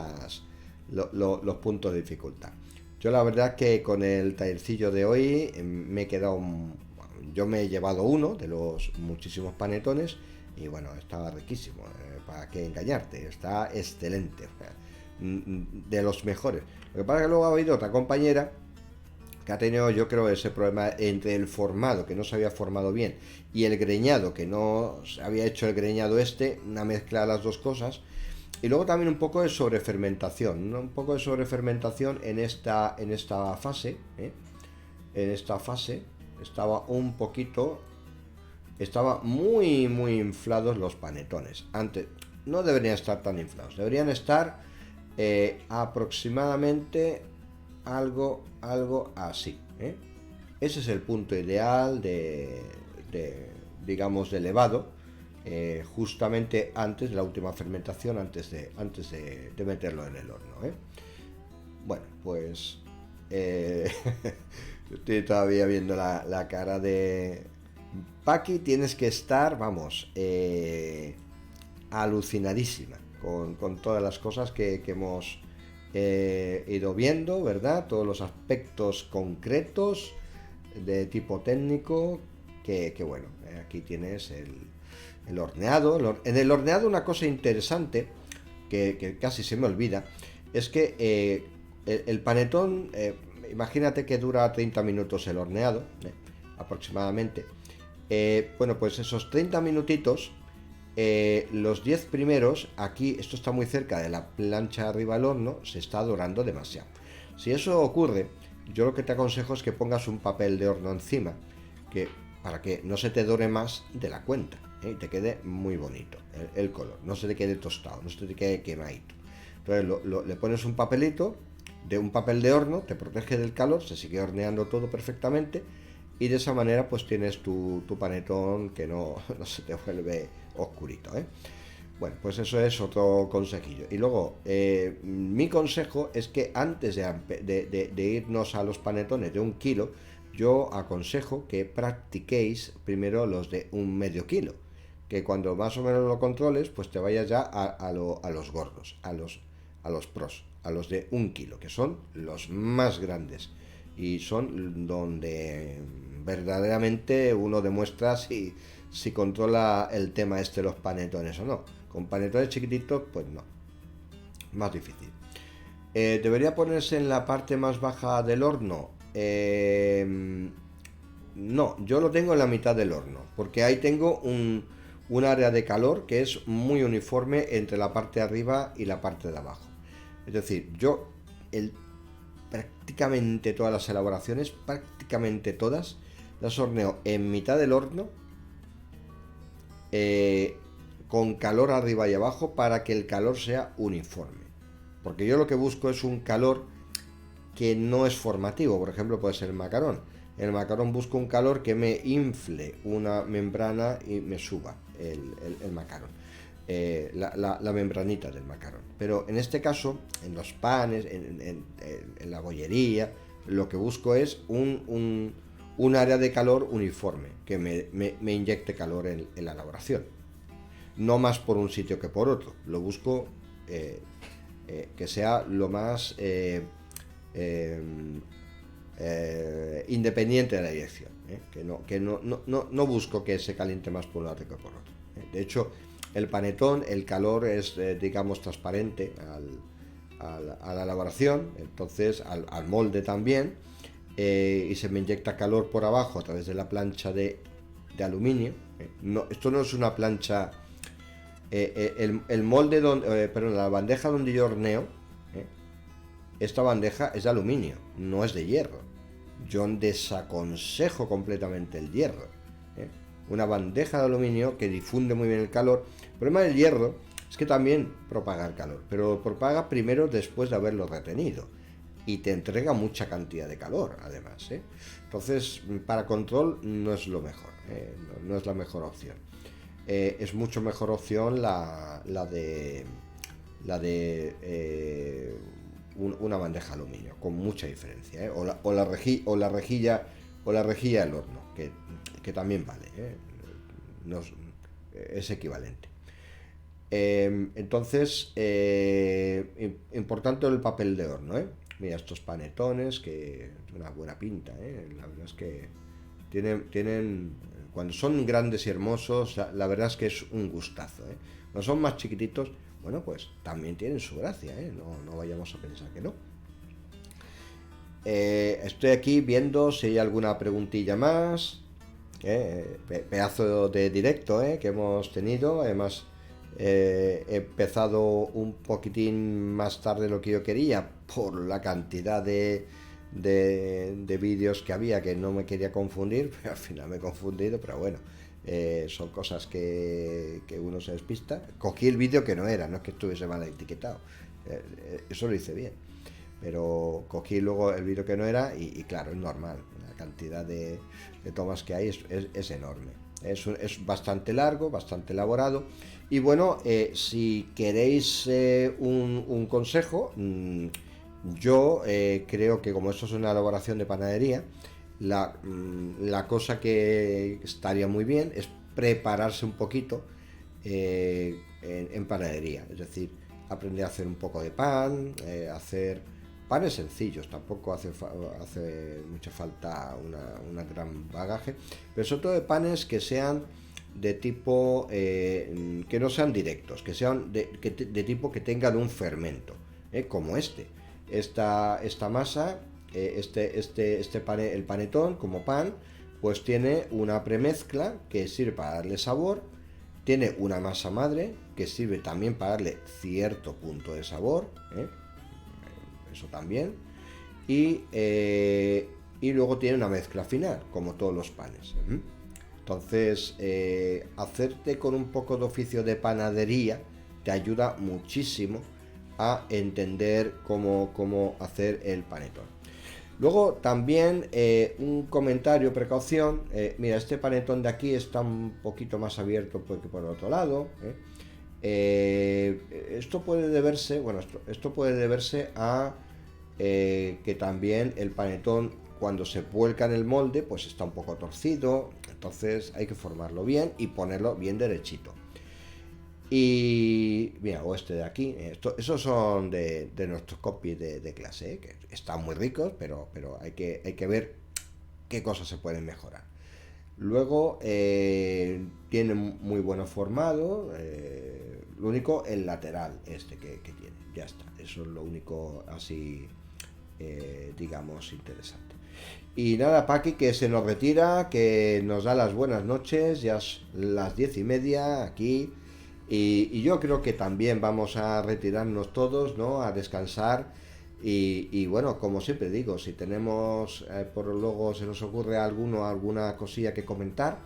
los puntos de dificultad. Yo la verdad que con el tallercillo de hoy me he quedado... Yo me he llevado uno de los muchísimos panetones y bueno, estaba riquísimo, para qué engañarte, está excelente, de los mejores. Lo que pasa es que luego ha habido otra compañera que ha tenido, yo creo, ese problema entre el formado, que no se había formado bien, y el greñado, que no se había hecho el greñado una mezcla de las dos cosas. Y luego también un poco de sobrefermentación, ¿no? Un poco de sobrefermentación en esta fase, En esta fase estaba muy inflados los panetones. Antes no deberían estar tan inflados, deberían estar aproximadamente algo así, Ese es el punto ideal digamos, de elevado. Justamente antes de la última fermentación, antes de meterlo en el horno, Bueno, pues estoy todavía viendo la cara de Paqui. Tienes que estar, vamos, alucinadísima, con todas las cosas que hemos ido viendo, ¿verdad? Todos los aspectos concretos de tipo técnico, que bueno, aquí tienes el horneado. En el horneado una cosa interesante que casi se me olvida es que el panetón, imagínate que dura 30 minutos el horneado, aproximadamente. Bueno, pues esos 30 minutitos, los 10 primeros, aquí, esto está muy cerca de la plancha arriba del horno, se está dorando demasiado. Si eso ocurre, yo lo que te aconsejo es que pongas un papel de horno encima, para que no se te dore más de la cuenta, y te quede muy bonito el color, no se te quede tostado, no se te quede quemadito. Entonces le pones un papelito, de un papel de horno, te protege del calor, se sigue horneando todo perfectamente, y de esa manera pues tienes tu panetón que no se te vuelve oscurito, ¿eh? Bueno, pues eso es otro consejillo. Y luego, mi consejo es que antes de irnos a los panetones de 1 kilo, yo aconsejo que practiquéis primero los de un medio kilo. Que cuando más o menos lo controles, pues te vayas ya a los gordos, a los pros, a los de 1 kilo, que son los más grandes. Y son donde verdaderamente uno demuestra si controla el tema este de los panetones o no. Con panetones chiquititos, pues no, más difícil. ¿Debería ponerse en la parte más baja del horno? No, yo lo tengo en la mitad del horno, porque ahí tengo un área de calor que es muy uniforme entre la parte de arriba y la parte de abajo. Es decir, yo prácticamente todas las elaboraciones, prácticamente todas, las horneo en mitad del horno, con calor arriba y abajo, para que el calor sea uniforme. Porque yo lo que busco es un calor que no es formativo. Por ejemplo, puede ser el macarón. En el macarón busco un calor que me infle una membrana y me suba el macarón. La membranita del macarón. Pero en este caso, en los panes, en la bollería, lo que busco es un área de calor uniforme, que me inyecte calor en la elaboración. No más por un sitio que por otro. Lo busco que sea lo más independiente de la dirección, que no busco que se caliente más por un lado que por otro. De hecho, el panetón, el calor es, digamos, transparente a la elaboración, entonces al molde también, y se me inyecta calor por abajo a través de la plancha de aluminio. Esto no es una plancha, el molde perdón, la bandeja donde yo horneo, esta bandeja es de aluminio, no es de hierro. Yo desaconsejo completamente el hierro. Una bandeja de aluminio que difunde muy bien el calor. El problema del hierro es que también propaga el calor, pero lo propaga primero después de haberlo retenido. Y te entrega mucha cantidad de calor, además. Entonces, para control no es lo mejor, no es la mejor opción. Es mucho mejor opción la de una bandeja de aluminio, con mucha diferencia, o la rejilla del horno, que también vale, es equivalente. Entonces, importante el papel de horno. Mira estos panetones, que una buena pinta, la verdad es que tienen cuando son grandes y hermosos, la verdad es que es un gustazo. Cuando son más chiquititos, bueno, pues también tienen su gracia, no vayamos a pensar que no. Estoy aquí viendo si hay alguna preguntilla más. Pedazo de directo que hemos tenido. Además, he empezado un poquitín más tarde de lo que yo quería, por la cantidad de vídeos que había, que no me quería confundir, pero al final me he confundido, pero bueno. Son cosas que uno se despista. Cogí el vídeo que no era, no es que estuviese mal etiquetado, eso lo hice bien, pero cogí luego el vídeo que no era y claro, es normal, la cantidad de tomas que hay es enorme, es bastante largo, bastante elaborado. Y bueno, si queréis un consejo, yo creo que como esto es una elaboración de panadería, la cosa que estaría muy bien es prepararse un poquito en panadería, es decir, aprender a hacer un poco de pan, hacer panes sencillos, tampoco hace mucha falta una gran bagaje, pero sobre todo de panes que sean de tipo, que no sean directos, que sean de tipo que tengan un fermento, como esta masa, el panetón como pan, pues tiene una premezcla que sirve para darle sabor, tiene una masa madre que sirve también para darle cierto punto de sabor, eso también, y luego tiene una mezcla final, como todos los panes. Entonces, hacerte con un poco de oficio de panadería te ayuda muchísimo a entender cómo hacer el panetón. Luego también un comentario, precaución, mira, este panetón de aquí está un poquito más abierto que por el otro lado. Esto puede deberse a que también el panetón, cuando se vuelca en el molde, pues está un poco torcido, entonces hay que formarlo bien y ponerlo bien derechito. Y mira, o este de aquí, esos son de nuestros copies de clase, que están muy ricos, pero hay que ver qué cosas se pueden mejorar. Luego tiene muy bueno formado, lo único el lateral que tiene, ya está, eso es lo único así, digamos, interesante. Y nada, Paqui, que se nos retira, que nos da las buenas noches, ya es las 10:30 aquí. Y yo creo que también vamos a retirarnos todos, ¿no? A descansar. Y bueno, como siempre digo, si tenemos, por luego se nos ocurre alguna cosilla que comentar,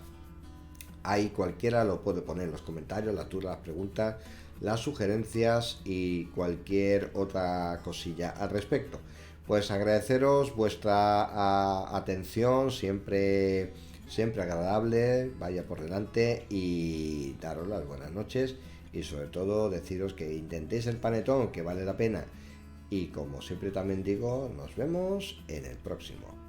ahí cualquiera lo puede poner en los comentarios, las dudas, las preguntas, las sugerencias y cualquier otra cosilla al respecto. Pues agradeceros vuestra atención, siempre agradable, vaya por delante, y daros las buenas noches y sobre todo deciros que intentéis el panetón, que vale la pena, y como siempre también digo, nos vemos en el próximo.